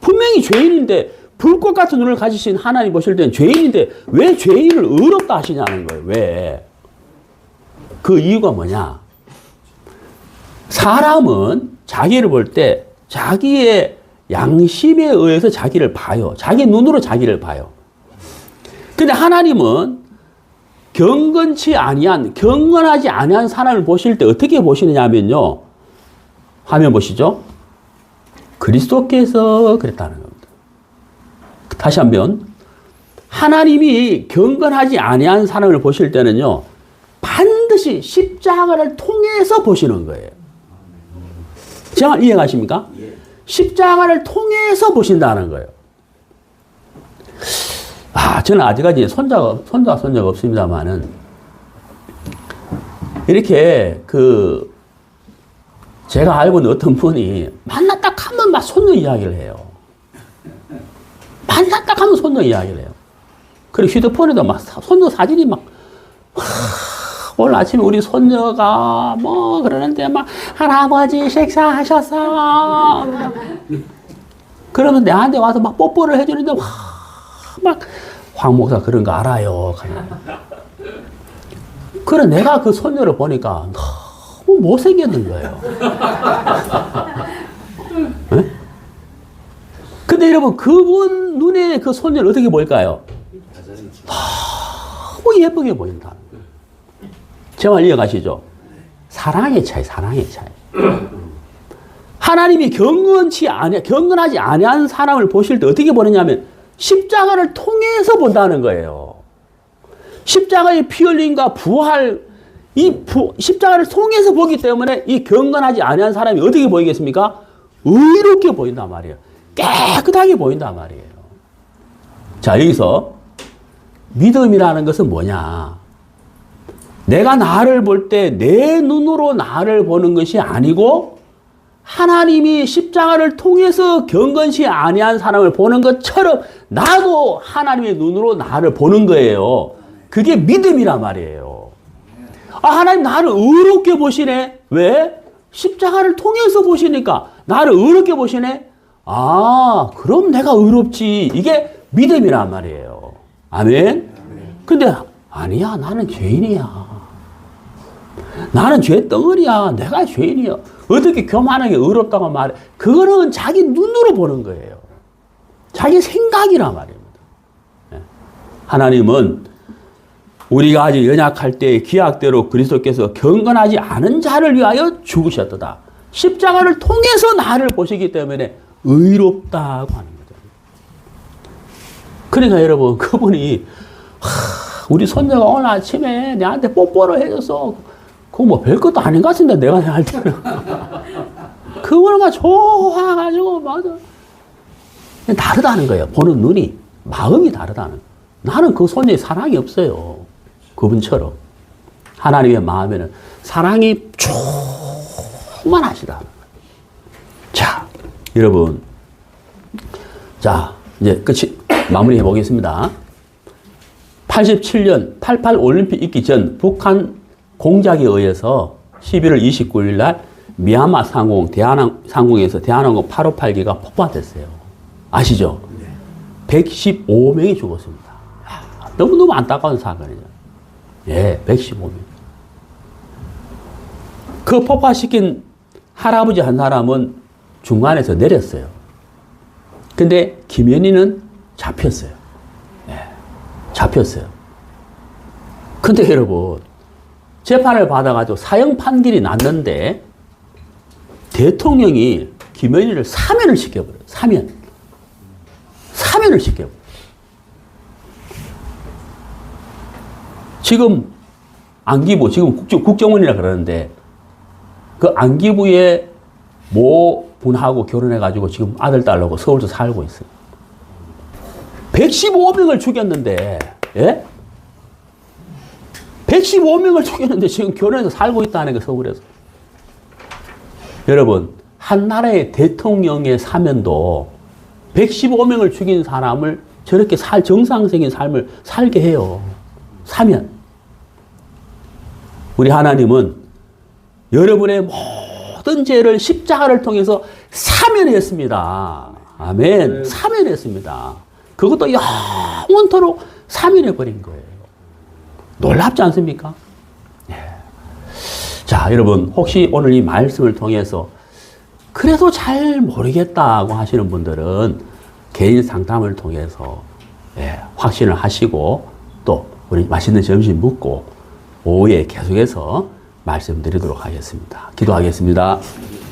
Speaker 1: 분명히 죄인인데 불꽃 같은 눈을 가지신 하나님 보실 때는 죄인인데 왜 죄인을 의롭다 하시냐는 거예요. 왜? 그 이유가 뭐냐? 사람은 자기를 볼 때 자기의 양심에 의해서 자기를 봐요. 자기 눈으로 자기를 봐요. 근데 하나님은 경건하지 아니한 사람을 보실 때 어떻게 보시느냐 하면요. 화면 보시죠. 그리스도께서 그랬다는 겁니다. 다시 한번. 하나님이 경건하지 아니한 사람을 보실 때는요. 반드시 십자가를 통해서 보시는 거예요. 제 말 이해가십니까? 십자가를 통해서 보신다는 거예요. 저는 아직까지 손자가 없습니다만은, 이렇게 제가 알고 있는 어떤 분이 만났다 하면 막 손녀 이야기를 해요. 만났다 하면 손녀 이야기를 해요. 그리고 휴대폰에도 막 손녀 사진이 막, 오늘 아침에 우리 손녀가 뭐 그러는데 막, 할아버지 식사하셨어. 그러면 내한테 와서 막 뽀뽀를 해주는데, 막, 황 목사 그런 거 알아요. 그래, 내가 그 손녀를 보니까 너무 못생겼는 거예요. 네? 근데 여러분, 그분 눈에 그 손녀를 어떻게 보일까요? 너무 예쁘게 보인다는 거예요. 제 말 이해가시죠? 사랑의 차이, 사랑의 차이. 하나님이 경건하지 아니한 사람을 보실 때 어떻게 보느냐면, 십자가를 통해서 본다는 거예요. 십자가의 피 흘림과 부활, 십자가를 통해서 보기 때문에 이 경건하지 아니한 사람이 어떻게 보이겠습니까? 의롭게 보인단 말이에요. 깨끗하게 보인단 말이에요. 자, 여기서 믿음이라는 것은 뭐냐? 내가 나를 볼 때 내 눈으로 나를 보는 것이 아니고 하나님이 십자가를 통해서 경건치 아니한 사람을 보는 것처럼 나도 하나님의 눈으로 나를 보는 거예요. 그게 믿음이란 말이에요. 아, 하나님 나를 의롭게 보시네. 왜? 십자가를 통해서 보시니까 나를 의롭게 보시네. 아, 그럼 내가 의롭지. 이게 믿음이란 말이에요. 아멘. 근데 아니야, 나는 죄인이야. 나는 죄 덩어리야. 내가 죄인이야. 어떻게 교만하게 의롭다고 말해? 그거는 자기 눈으로 보는 거예요. 자기 생각이란 말입니다. 하나님은 우리가 아직 연약할 때 기약대로 그리스도께서 경건하지 않은 자를 위하여 죽으셨도다. 십자가를 통해서 나를 보시기 때문에 의롭다고 하는 거죠. 그러니까 여러분, 그분이 우리 손녀가 오늘 아침에 내한테 뽀뽀를 해줘서 그거 뭐 별것도 아닌 것 같은데 내가 할 때는 그거는 막 좋아가지고 맞아. 다르다는 거예요. 보는 눈이, 마음이 다르다는 거예요. 나는 그 손녀의 사랑이 없어요. 그분처럼 하나님의 마음에는 사랑이 충만하시다. 자, 여러분, 자 이제 끝이 마무리해 보겠습니다. 87년 88 올림픽 있기 전 북한 공작에 의해서 11월 29일 날 미얀마 상공에서 대한항공 858기가 폭파됐어요. 아시죠? 115명이 죽었습니다. 너무너무 안타까운 사건이죠. 예, 115명. 그 폭파시킨 할아버지 한 사람은 중간에서 내렸어요. 근데 김연희는 잡혔어요. 예, 잡혔어요. 근데 여러분, 재판을 받아가지고 사형 판결이 났는데 대통령이 김연희를 사면을 시켜버려요. 사면을 시켜버려요. 지금 안기부, 지금 국정원이라 그러는데 그 안기부의 모 분하고 결혼해가지고 지금 아들, 딸하고 서울서 살고 있어요. 115명을 죽였는데, 예? 115명을 죽였는데 지금 결혼해서 살고 있다는 거, 서울에서. 여러분, 한 나라의 대통령의 사면도 115명을 죽인 사람을 저렇게 정상적인 삶을 살게 해요. 사면. 우리 하나님은 여러분의 모든 죄를 십자가를 통해서 사면했습니다. 아멘. 사면했습니다. 그것도 영원토록 사면해버린 거예요. 놀랍지 않습니까? 예. 자, 여러분, 혹시 오늘 이 말씀을 통해서 그래도 잘 모르겠다고 하시는 분들은 개인 상담을 통해서 확신을 하시고 또 우리 맛있는 점심 먹고 오후에 계속해서 말씀드리도록 하겠습니다. 기도하겠습니다.